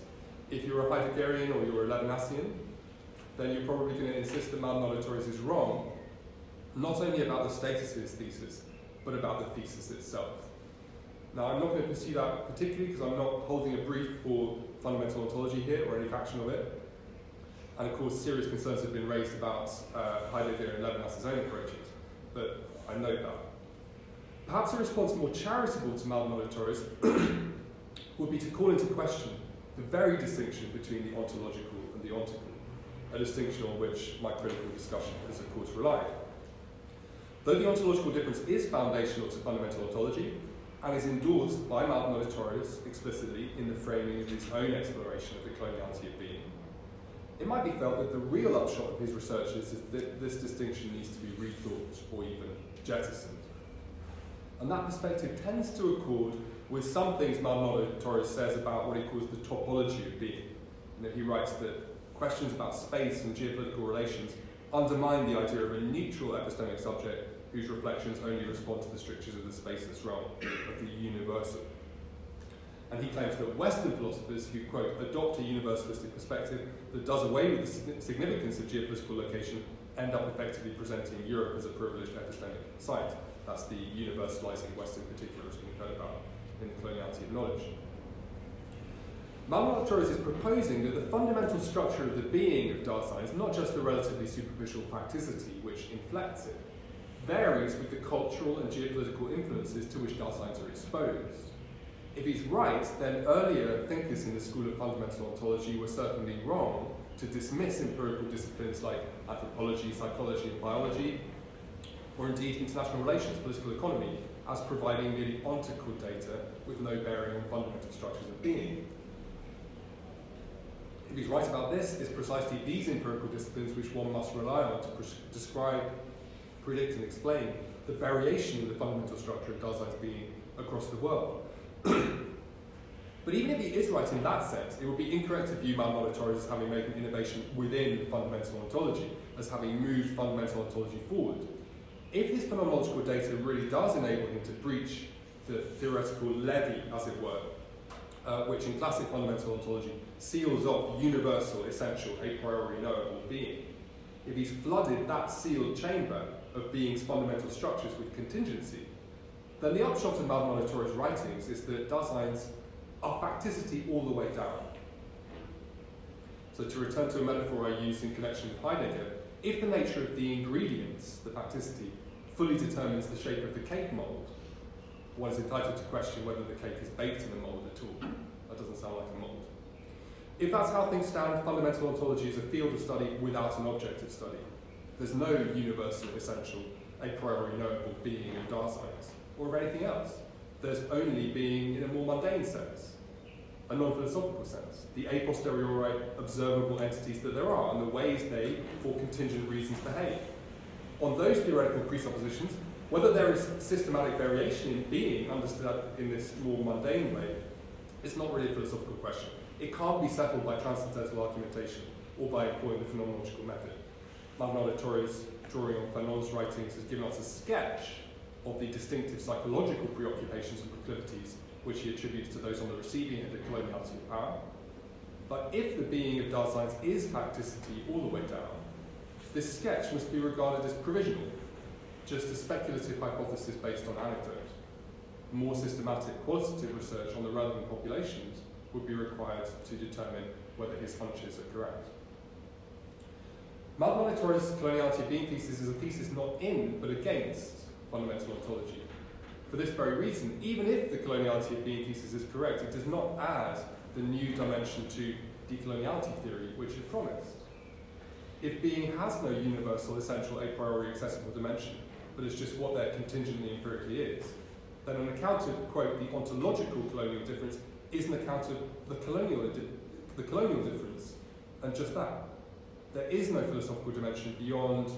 If you're a Heideggerian or you're a Levinasian, then you're probably going to insist that Maldonado-Torres is wrong, not only about the status of his thesis, but about the thesis itself. Now, I'm not going to pursue that particularly because I'm not holding a brief for fundamental ontology here or any faction of it. And of course, serious concerns have been raised about Heidegger and Levinas's own approaches, but I note that. Perhaps a response more charitable to Maldonado-Torres would be to call into question the very distinction between the ontological and the ontical, a distinction on which my critical discussion has of course relied. Though the ontological difference is foundational to fundamental ontology, and is endorsed by Maldonado-Torres explicitly in the framing of his own exploration of the coloniality of being, it might be felt that the real upshot of his research is that this distinction needs to be rethought or even jettisoned. And that perspective tends to accord with some things Maldonado-Torres says about what he calls the topology of being. He writes that questions about space and geopolitical relations undermine the idea of a neutral epistemic subject whose reflections only respond to the strictures of the spaceless realm of the universal. And he claims that Western philosophers who, quote, adopt a universalistic perspective that does away with the significance of geopolitical location end up effectively presenting Europe as a privileged epistemic site. That's the universalizing Western particulars being heard about in the coloniality of knowledge. Maldonado-Torres is proposing that the fundamental structure of the being of Dasein is not just the relatively superficial facticity which inflects it, varies with the cultural and geopolitical influences to which Daseins are exposed. If he's right, then earlier thinkers in the school of fundamental ontology were certainly wrong to dismiss empirical disciplines like anthropology, psychology, and biology, or indeed international relations, political economy, as providing merely ontical data with no bearing on fundamental structures of being. If he's right about this, it's precisely these empirical disciplines which one must rely on to describe, predict, and explain the variation in the fundamental structure of Dasein's being across the world. But even if he is right in that sense, it would be incorrect to view Maldonado-Torres as having made an innovation within fundamental ontology, as having moved fundamental ontology forward. If his phenomenological data really does enable him to breach the theoretical levy, as it were, which in classic fundamental ontology seals off universal, essential, a priori knowable being, if he's flooded that sealed chamber of being's fundamental structures with contingency, then the upshot of Maldonado-Torres' writings is that Daseins are facticity all the way down. So to return to a metaphor I used in connection with Heidegger, if the nature of the ingredients, the facticity, fully determines the shape of the cake mould, one is entitled to question whether the cake is baked in a mould at all. That doesn't sound like a mould. If that's how things stand, fundamental ontology is a field of study without an objective study. There's no universal, essential, a priori knowable being of Daseins, or of anything else. There's only being in a more mundane sense, a non-philosophical sense, the a posteriori observable entities that there are, and the ways they, for contingent reasons, behave. On those theoretical presuppositions, whether there is systematic variation in being understood in this more mundane way, it's not really a philosophical question. It can't be settled by transcendental argumentation or by employing the phenomenological method. Maldonado-Torres, drawing on Fanon's writings, has given us a sketch of the distinctive psychological preoccupations and proclivities which he attributes to those on the receiving end of coloniality of power. But if the being of Daseins is facticity all the way down, this sketch must be regarded as provisional, just a speculative hypothesis based on anecdote. More systematic qualitative research on the relevant populations would be required to determine whether his hunches are correct. Maldonado-Torres' coloniality of being thesis is a thesis not in, but against fundamental ontology. For this very reason, even if the coloniality of being thesis is correct, it does not add the new dimension to decoloniality theory, which it promised. If being has no universal, essential, a priori accessible dimension, but is just what there contingently empirically is, then an account of, quote, the ontological colonial difference is an account of the colonial difference, and just that. There is no philosophical dimension beyond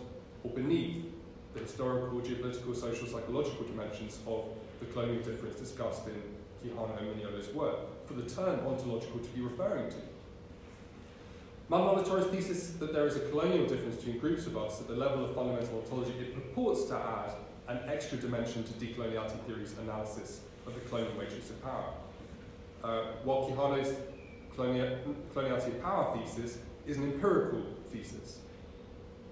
or beneath the historical, geopolitical, social, psychological dimensions of the colonial difference discussed in Quijano and Mignolo's work, for the term ontological to be referring to. Maldonado-Torres' thesis that there is a colonial difference between groups of us at the level of fundamental ontology, it purports to add an extra dimension to decoloniality theory's analysis of the colonial matrix of power. While Quijano's coloniality of power thesis is an empirical thesis.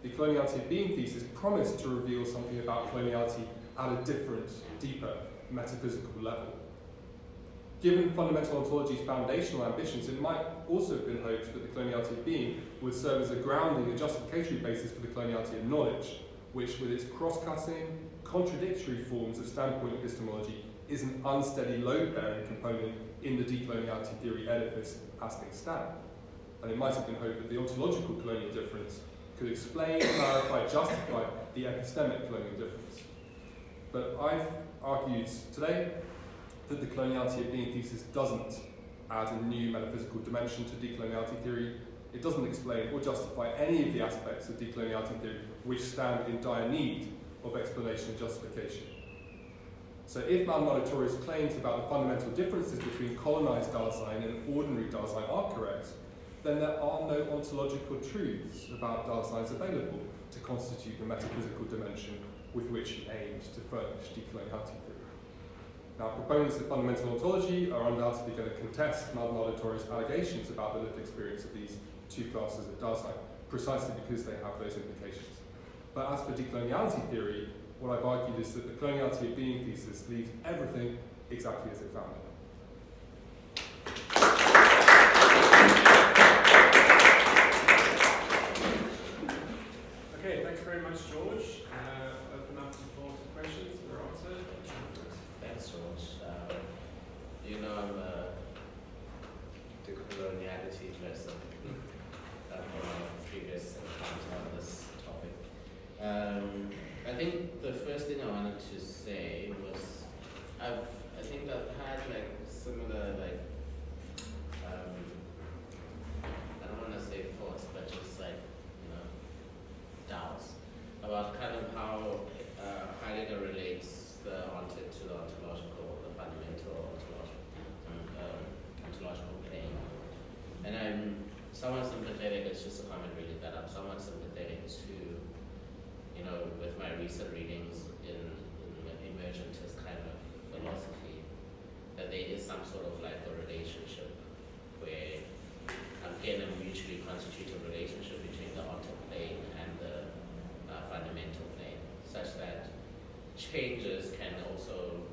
The coloniality of being thesis promised to reveal something about coloniality at a different, deeper, metaphysical level. Given fundamental ontology's foundational ambitions, it might also have been hoped that the coloniality of being would serve as a grounding and justificatory basis for the coloniality of knowledge, which, with its cross-cutting, contradictory forms of standpoint epistemology, is an unsteady load-bearing component in the decoloniality theory edifice as things stand. And it might have been hoped that the ontological colonial difference could explain, clarify, justify the epistemic colonial difference. But I've argued today that the coloniality of being thesis doesn't add a new metaphysical dimension to decoloniality theory. It doesn't explain or justify any of the aspects of decoloniality theory which stand in dire need of explanation and justification. So if Maldonado-Torres' claims about the fundamental differences between colonized Dasein and ordinary Dasein are correct, then there are no ontological truths about Daseins available to constitute the metaphysical dimension with which he aimed to furnish decoloniality theory. Now, proponents of fundamental ontology are undoubtedly going to contest Maldonado-Torres' allegations about the lived experience of these two classes of Dasein, precisely because they have those implications. But as for decoloniality theory, what I've argued is that the coloniality of being thesis leaves everything exactly as it found it. Okay, thanks very much, George. Open up the floor to questions or answers. Thanks, George. You know, I'm a decoloniality lesson from my previous encounters on this topic. I think the first thing I wanted to say was I think I've had like similar I don't want to say thoughts, but just like doubts about kind of how Heidegger relates the to the ontological, the fundamental ontological plane. And I'm somewhat sympathetic, it's just a comment really, that I'm somewhat sympathetic to, with my recent readings in emergentist kind of philosophy, that there is some sort of like a relationship where, again, a mutually constituted relationship between the ontoplane and the fundamental plane, such that changes can also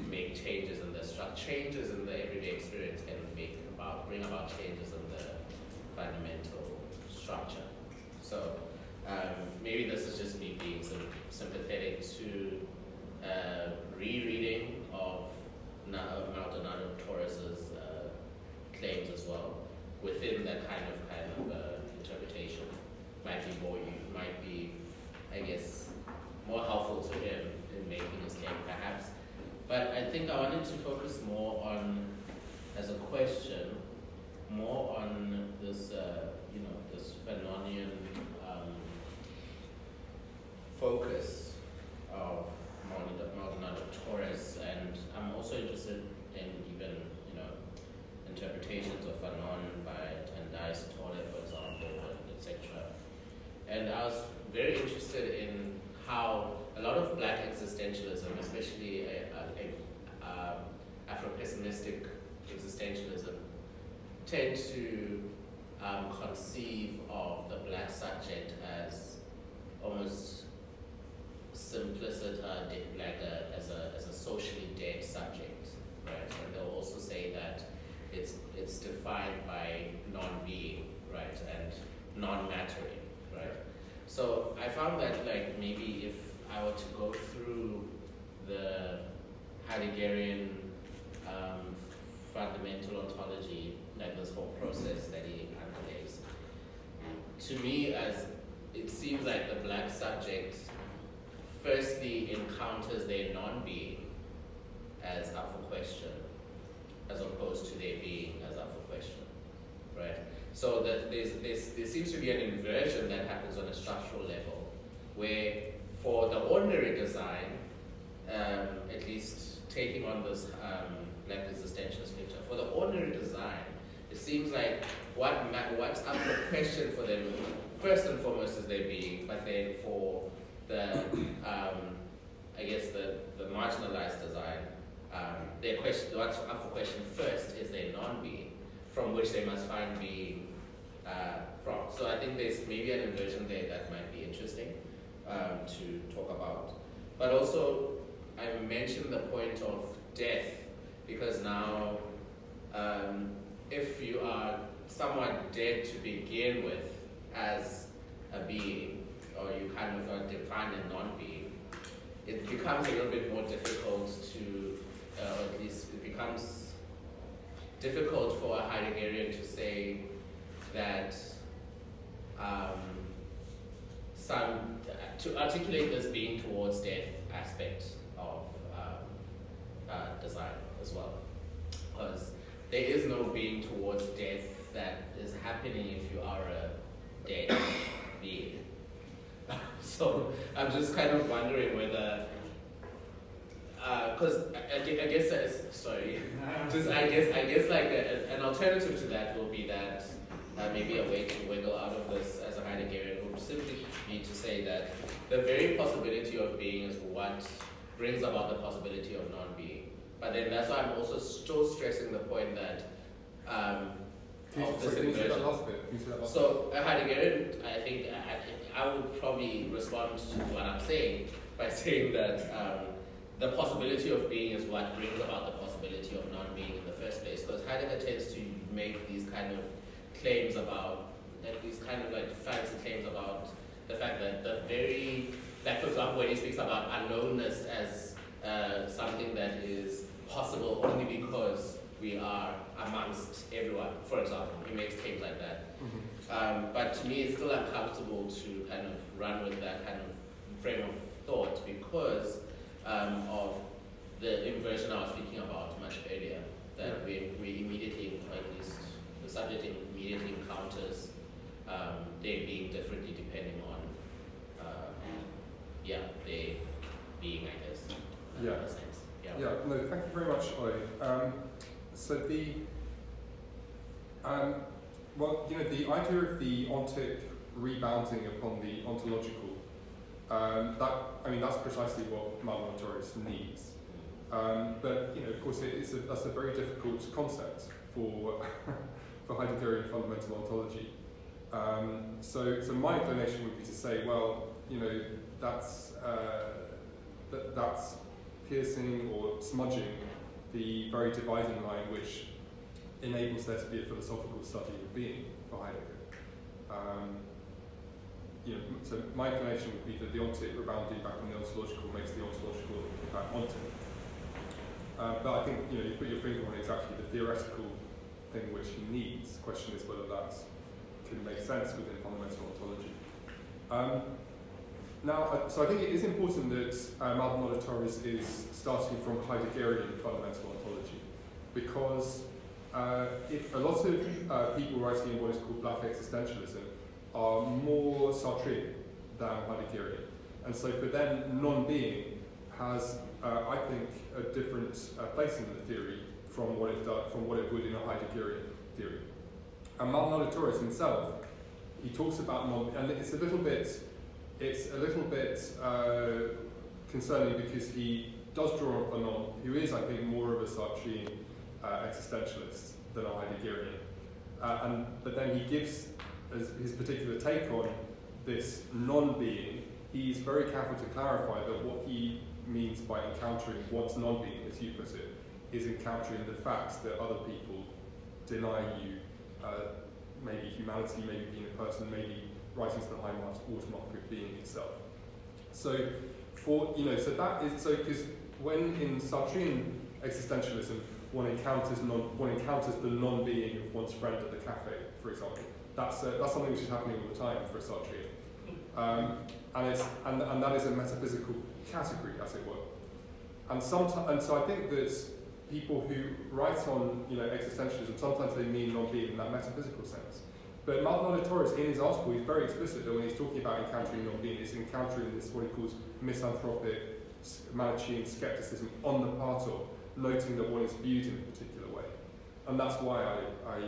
make changes in the structure, changes in the everyday experience can bring about changes in the fundamental structure. So maybe this is just me being sympathetic to rereading of Maldonado-Torres' claims as well within that kind of interpretation. Might be, I guess, more helpful to him in making his claim, perhaps. But I think I wanted to focus more on, as a question, more on this, this Fanonian focus of Maldonado-Torres, and I'm also interested in even, interpretations of Fanon by Tendai-Torres, for example, etc. And I was very interested in how a lot of Black existentialism, especially Afro-pessimistic existentialism, tend to conceive of the Black subject as almost simplicit, as a socially dead subject, right? And they'll also say that it's defined by non-being, right, and non-mattering, right? So I found that maybe if I were to go through the Heideggerian fundamental ontology like this whole process that he underlays. To me, as it seems like the black subject firstly encounters their non-being as up for question, as opposed to their being as up for question, right? So that there seems to be an inversion that happens on a structural level, where for the ordinary design, at least taking on this black existentialist picture, for the ordinary design, it seems like what's up for question for them, first and foremost, is their being, but then for the I guess the marginalized design, their question, what's up for question first is their non-being, from which they must find being from. So I think there's maybe an inversion there that might be interesting to talk about. But also, I mentioned the point of death, because now, if you are somewhat dead to begin with as a being, or you kind of define a non-being, it becomes a little bit more difficult to, or at least it becomes difficult for a Heideggerian to say that to articulate this being towards death aspect of design as well, because there is no being towards death that is happening if you are a dead being. So I'm just kind of wondering whether, because I guess I guess like an alternative to that will be that maybe a way to wiggle out of this as a Heideggerian would simply be to say that the very possibility of being is what brings about the possibility of non-being. But then that's why I'm also still stressing the point that of this inversion. So a Heideggerian, I think I would probably respond to what I'm saying by saying that the possibility of being is what brings about the possibility of non-being in the first place. Because Heidegger tends to make these kind of claims about, these kind of like fancy claims about the fact that the very, like for example, when he speaks about aloneness as something that is possible only because we are amongst everyone, for example, he makes claims like that. But to me, it's still uncomfortable to kind of run with that kind of frame of thought because of the inversion I was speaking about much earlier, that we immediately, or at least the subject immediately encounters their being differently depending on, their being, I guess. In a sense. No, thank you very much, Ollie. So the, the idea of the ontic rebounding upon the ontological, that's precisely what Maldonado-Torres needs. But of course, that's a very difficult concept for for Heideggerian fundamental ontology. So my inclination would be to say, well, that's piercing or smudging the very dividing line which enables there to be a philosophical study of being for Heidegger. So my inclination would be that the ontic rebounding back on the ontological makes the ontological back ontic. But I think you put your finger on exactly the theoretical thing which he needs. The question is whether that can make sense within fundamental ontology. So I think it is important that Maldonado-Torres is starting from Heideggerian fundamental ontology, because if a lot of people writing in what is called black existentialism are more Sartrean than Heideggerian, and so for them non-being has, I think, a different place in the theory from what it would in a Heideggerian theory. And Maldonado-Torres himself, he talks about and it's a little bit concerning because he does draw on Fanon, who is, I think, more of a Sartrean existentialist than a Heideggerian. But then he gives as his particular take on this non-being. He's very careful to clarify that what he means by encountering what's non-being, as you put it, is encountering the facts that other people deny you, maybe humanity, maybe being a person, maybe rising to the high watermark of being itself. So because when in Sartrean existentialism, one encounters the non-being of one's friend at the cafe, for example. That's something which is happening all the time for Sartre. And that is a metaphysical category, as it were. And so I think that people who write on existentialism, sometimes they mean non-being in that metaphysical sense. But Maldonado-Torres, in his article, he's very explicit that when he's talking about encountering non-being, he's encountering this, what he calls misanthropic, Manichaean skepticism on the part of, noting that one is viewed in a particular way. And that's why I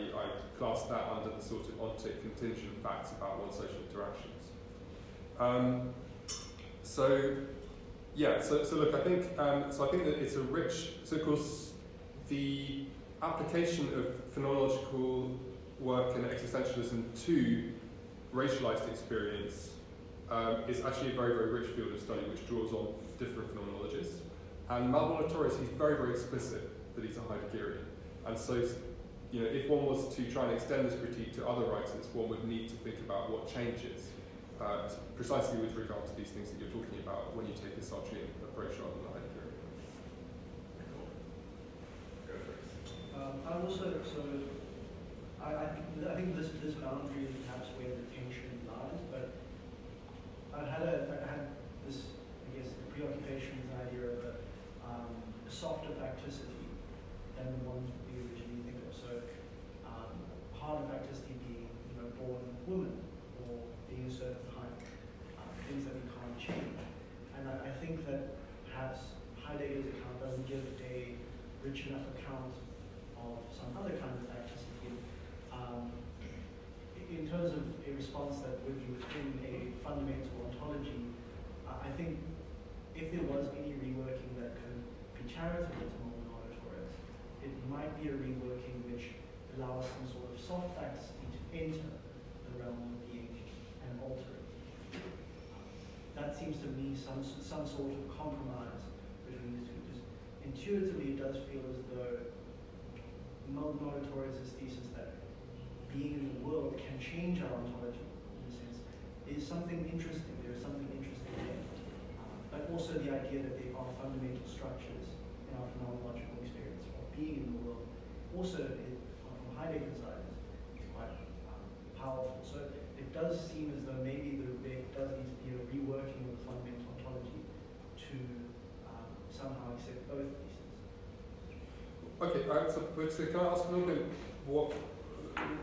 class that under the sort of ontic contingent facts about one's social interactions. So look, I think that it's a rich, so of course, the application of phenomenological work and existentialism to racialized experience is actually a very, very rich field of study which draws on different phenomenologists. And Maldonado-Torres, he's very, very explicit that he's a Heideggerian. And so, if one was to try and extend this critique to other writers, one would need to think about what changes, precisely with regard to these things that you're talking about when you take a Sartrean approach rather than a Heideggerian. I think this boundary is perhaps where the tension lies, but I had this, I guess, preoccupation with the idea of a softer facticity than the ones we originally think of. So harder facticity being, born woman or being a certain height, things that we can't change. And I think that perhaps Heidegger's account doesn't give a rich enough account of some other kind of facticity. In terms of a response that would be within a fundamental ontology, I think if there was any reworking that could be charitable to Maldonado-Torres, it might be a reworking which allows some sort of soft facticity to enter the realm of being and alter it. That seems to me some sort of compromise between the two, because intuitively it does feel as though Maldonado-Torres' thesis that being in the world can change our ontology, in a sense, is something interesting. There is something interesting there. But also the idea that there are fundamental structures in our phenomenological experience of being in the world, also from Heidegger's side, is quite powerful. So it does seem as though maybe there does need to be a reworking of the fundamental ontology to somehow accept both theses. Okay, so can I ask a little bit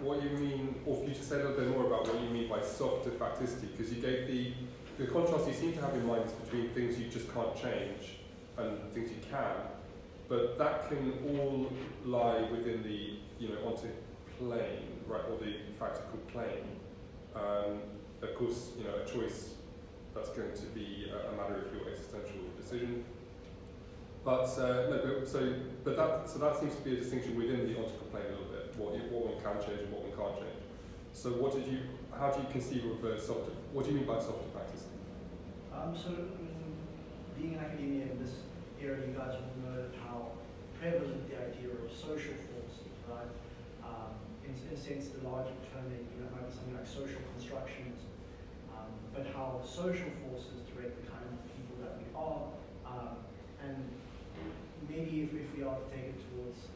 what you mean, or for you to say a little bit more about what you mean by softer facticity, because you gave the contrast you seem to have in mind is between things you just can't change and things you can, but that can all lie within the ontic plane, right, or the factical plane. Of course, a choice that's going to be a matter of your existential decision. But so that seems to be a distinction within the ontical plane a little bit. What one can change and what one can't change. So how do you conceive of softer? What do you mean by softer facticity? Being an academia in this area, you guys will know how prevalent the idea of social forces, right? In a sense, the larger term might be something like social constructions, but how social forces direct the kind of people that we are, and maybe if we are to take it towards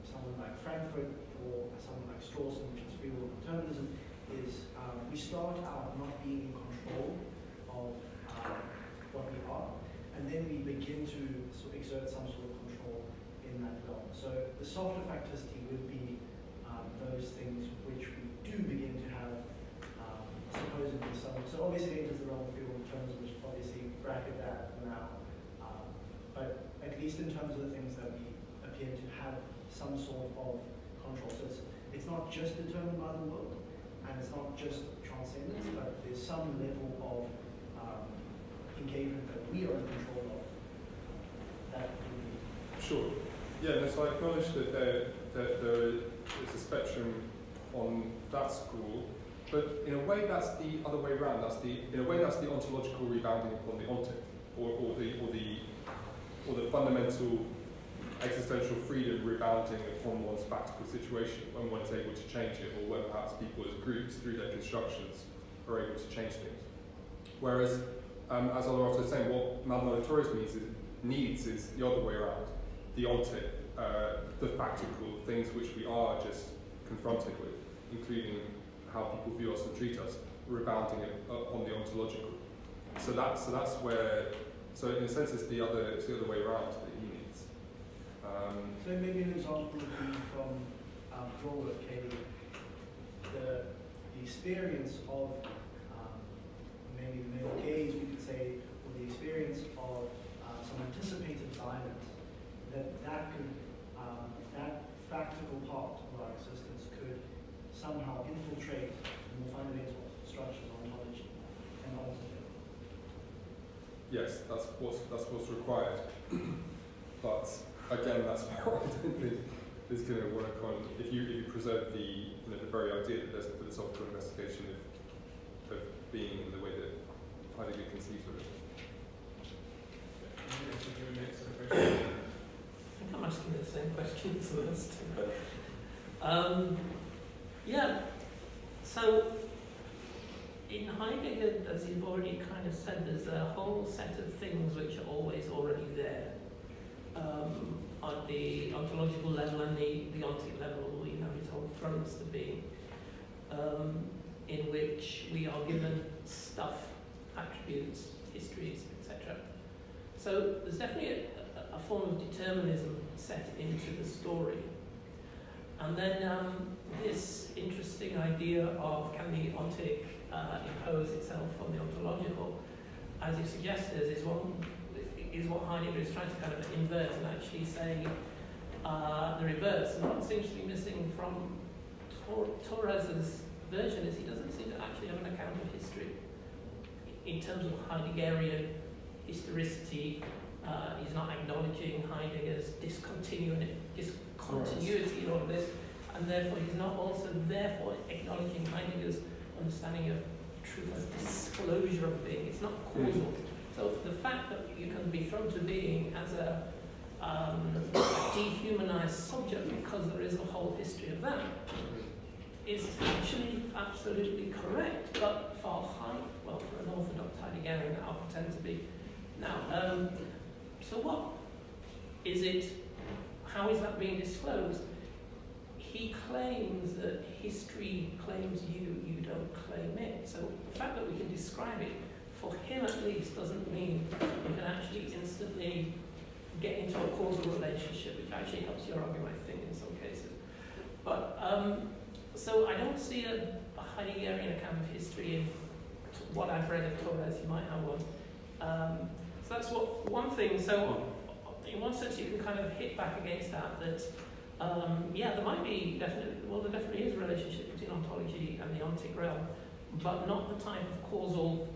someone like Frankfurt or someone like Strawson, which is free will determinism, is we start out not being in control of what we are, and then we begin to exert some sort of control in that realm. So the softer facticity would be those things which we do begin to have supposedly some. So obviously it enters the realm of free will determinism, which obviously bracket that for now. But at least in terms of the things that we appear to have some sort of control. So it's not just determined by the world, and it's not just transcendence, but there's some level of engagement that we are in control of. That Sure. Yeah, so I acknowledge that there is a spectrum on that score, but in a way that's the other way around. In a way that's the ontological rebounding upon the ontic, or the fundamental existential freedom rebounding upon one's factical situation when one's able to change it, or when perhaps people as groups, through their constructions, are able to change things. Whereas, as Alonso was saying, what Maldonado-Torres needs is the other way around. The ontic the factical things which we are just confronted with, including how people view us and treat us, rebounding on the ontological. So that's where. So in a sense, it's the other way around that he needs. So maybe an example would be from your work, Katie, the experience of maybe the male gaze, we could say, or the experience of some anticipated violence, that could that practical part of our existence could somehow infiltrate the more fundamental structures of ontology and alter them. Yes, that's what's required. But again, that's what I don't think is going to work on. If you preserve the very idea that there's a philosophical investigation of being in the way that Heidegger conceives of it. I think I'm asking the same question as the last two. Yeah, so in Heidegger, as you've already kind of said, there's a whole set of things which are always already there on the ontological level and the ontic level, his whole thrones to being, in which we are given stuff, attributes, histories, etc. So there's definitely a form of determinism set into the story. And then this interesting idea of can the ontic impose itself on the ontological, as you suggested, is what Heidegger is trying to kind of invert and actually say the reverse. And what seems to be missing from Torres's version is he doesn't seem to actually have an account of history in terms of Heideggerian historicity. He's not acknowledging Heidegger's discontinuity in all of this, and therefore he's not also acknowledging Heidegger's understanding of truth as disclosure of being. It's not causal. So the fact that you can be thrown to being as a dehumanized subject because there is a whole history of that is actually absolutely correct. But for an orthodox Heideggerian, I'll pretend to be. Now, so what is it? How is that being disclosed? He claims that history claims you, you don't claim it. So the fact that we can describe it, for him at least, doesn't mean you can actually instantly get into a causal relationship, which actually helps your argument, I think, in some cases. But, so I don't see a Heideggerian account of history in what I've read of Torres. You might have one. So that's one thing. So in one sense, you can kind of hit back against that, there might be there definitely is a relationship between ontology and the ontic realm, but not the type of causal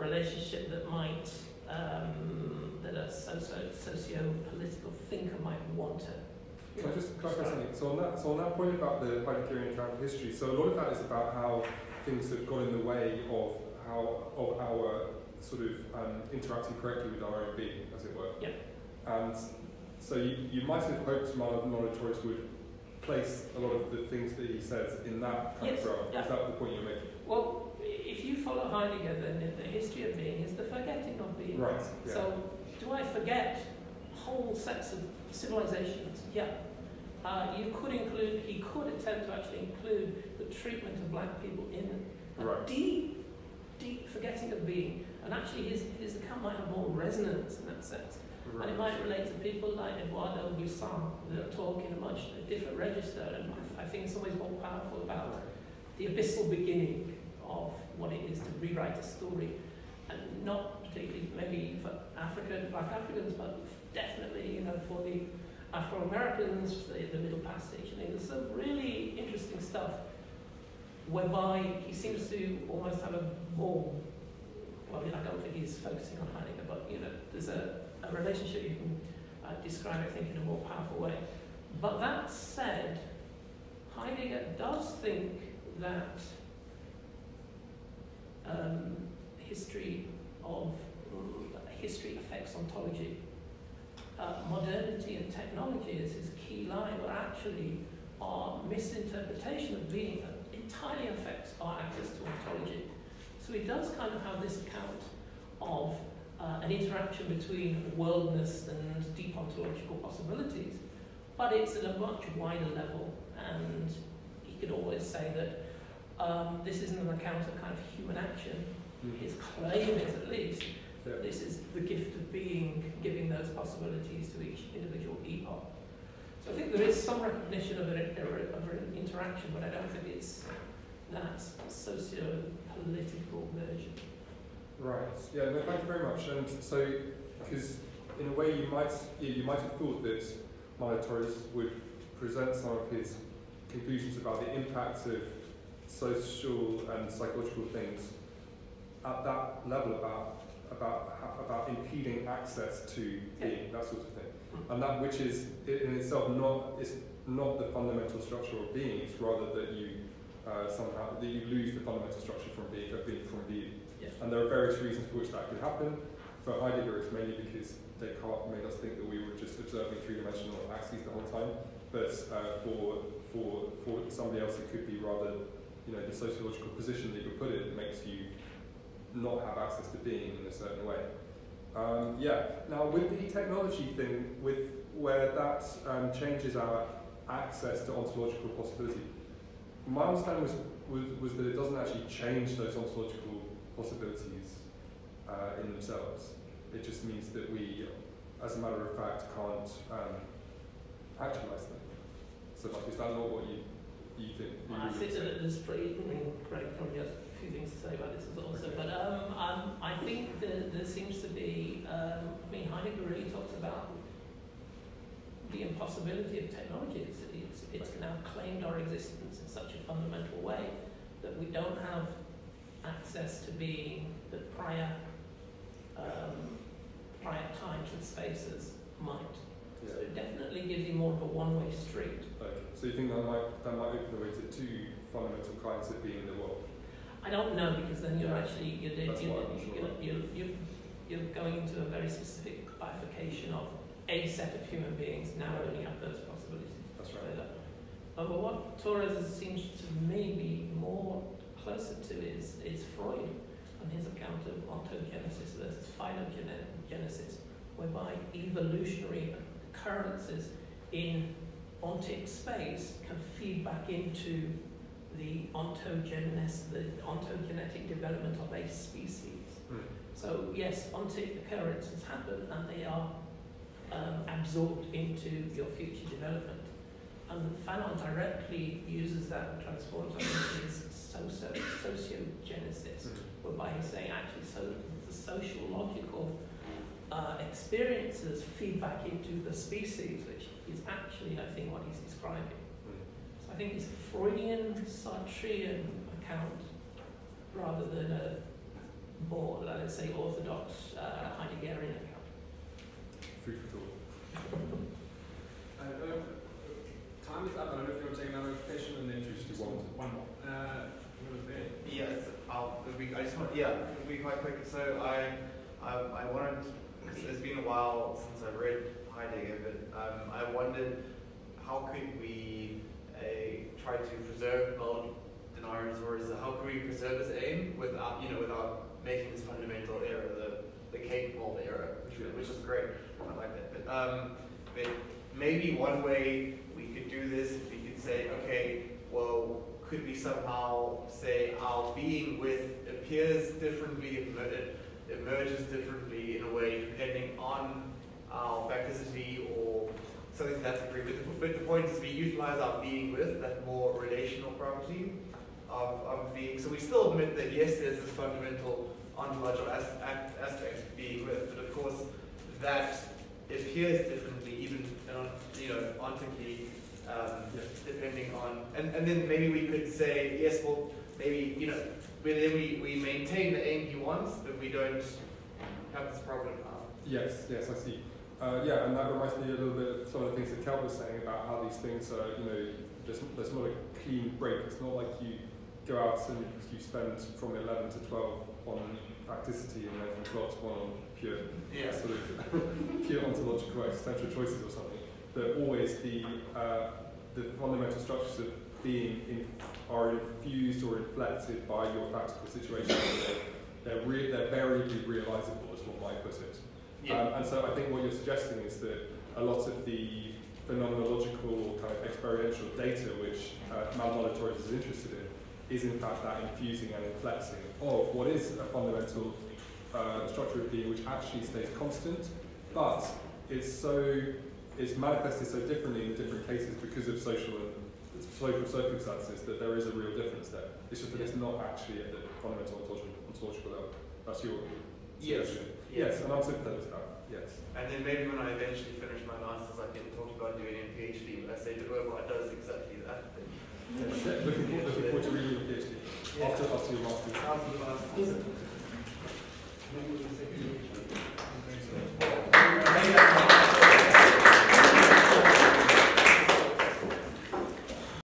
relationship that might, that a socio-political thinker might want to. Can I just clarify something? So on that point about the Heideggerian account of history, so a lot of that is about how things have got in the way of our sort of interacting correctly with our own being, as it were. Yeah. And so you might have hoped Maldonado-Torres would place a lot of the things that he says in that kind of realm. Yeah. Is that the point you're making? Well, if you follow Heidegger, then the history of being is the forgetting of being. Right. Yeah. So, do I forget whole sets of civilizations? Yeah. He could attempt to actually include the treatment of black people in a deep forgetting of being. And actually his account might have more resonance in that sense. Right. And it might relate to people like Eduardo Buisson that talk in a much different register, and I think it's always more powerful about the abyssal beginning of what it is to rewrite a story, and not particularly maybe for Black Africans, but definitely for the Afro-Americans, the Middle Passage. There's some really interesting stuff whereby he seems to almost have a more, well, I don't think he's focusing on Heidegger, but there's a relationship you can describe, I think, in a more powerful way. But that said, Heidegger does think that history affects ontology. Modernity and technology is his key line, but actually our misinterpretation of being entirely affects our access to ontology. So he does kind of have this account of an interaction between worldness and deep ontological possibilities. but it's at a much wider level, and he could always say that this isn't an account of kind of human action. His claim is, at least, that this is the gift of being, giving those possibilities to each individual epoch. So I think there is some recognition of an interaction, but I don't think it's that socio-political version. Right. Yeah. No, thank you very much. And so, because in a way you might have thought that Maldonado-Torres would present some of his conclusions about the impact of social and psychological things at that level about impeding access to being, that sort of thing, and that which is in itself not the fundamental structure of being. It's rather that you somehow that you lose the fundamental structure from being from being. Yes. And there are various reasons for which that could happen. For Heidegger, it's mainly because Descartes made us think that we were just observing three-dimensional axes the whole time. But for somebody else, it could be rather, the sociological position that you put in makes you not have access to being in a certain way. Now with the technology thing, where that changes our access to ontological possibility, my understanding was that it doesn't actually change those ontological possibilities in themselves. It just means that we, as a matter of fact, can't actualize them. So, is that not what you think? I think that there's Craig probably has a few things to say about this also, okay. But I think that there seems to be, Heidegger really talks about the impossibility of technology. It's now claimed our existence in such a fundamental way that we don't have access to being that prior times and spaces might. So it definitely gives you more of a one-way street. Okay. So you think that might open the way to two fundamental kinds of being in the world? I don't know, because then you're actually you're going into a very specific bifurcation of a set of human beings now only have those possibilities. That's right. But what Torres seems to me be more closer to is Freud and his account of ontogenesis versus phylogenesis, whereby evolutionary occurrences in ontic space can feed back into the ontogenetic development of a species. So yes, ontic occurrences happen and they are absorbed into your future development. And Fanon directly uses that and transforms it into his sociogenesis, whereby he's saying actually the sociological experiences feed back into the species, which is actually, I think, what he's describing. So I think it's a Freudian, Sartrean account rather than a more, let's say, orthodox Heideggerian account. Food for thought. Time is up. I don't know if you want to take another question and then just one more. Yes, I just want it'll be quite quick. So I wanted, because it's been a while since I've read Heidegger, but I wondered how could we try to preserve Maldonado-Torres, how could we preserve his aim without making this fundamental error, the cake mold error, which is great. I like that. But maybe one way we could do this, we could say, okay, well, could we somehow say our being with appears differently, emerges differently in a way, depending on our facticity or something to that degree. But the point is we utilize our being with, that more relational property of being. So we still admit that yes, there's this fundamental ontological aspect of being with, but of course that appears differently, even ontically, depending on, and then maybe we could say, yes, well, maybe, but then we maintain the aim he wants, but we don't have this problem. Yes, I see. And that reminds me a little bit of some of the things that Kel was saying about how these things are, there's not a clean break. It's not like you go out and you spend from 11 to 12 on facticity and then from 12 to 1 on pure sort of pure ontological existential choices or something. But always the fundamental structures of being are infused or inflected by your factical situation. They're variably realizable, is what Mike put it. And so I think what you're suggesting is that a lot of the phenomenological or kind of experiential data, which Maldonado-Torres is interested in, is in fact that infusing and inflexing of what is a fundamental structure of being which actually stays constant, but it's manifested so differently in the different cases because of social circumstances that there is a real difference there. It's just that it's not actually at the fundamental ontological level. That's your suggestion. Yes, and I'm sympathetic to that. Yes. And then maybe when I eventually finish my masters, I can talk about doing a PhD. But I say the robot does exactly that. Looking forward to reading your PhD after your masters. After the masters. Maybe we can say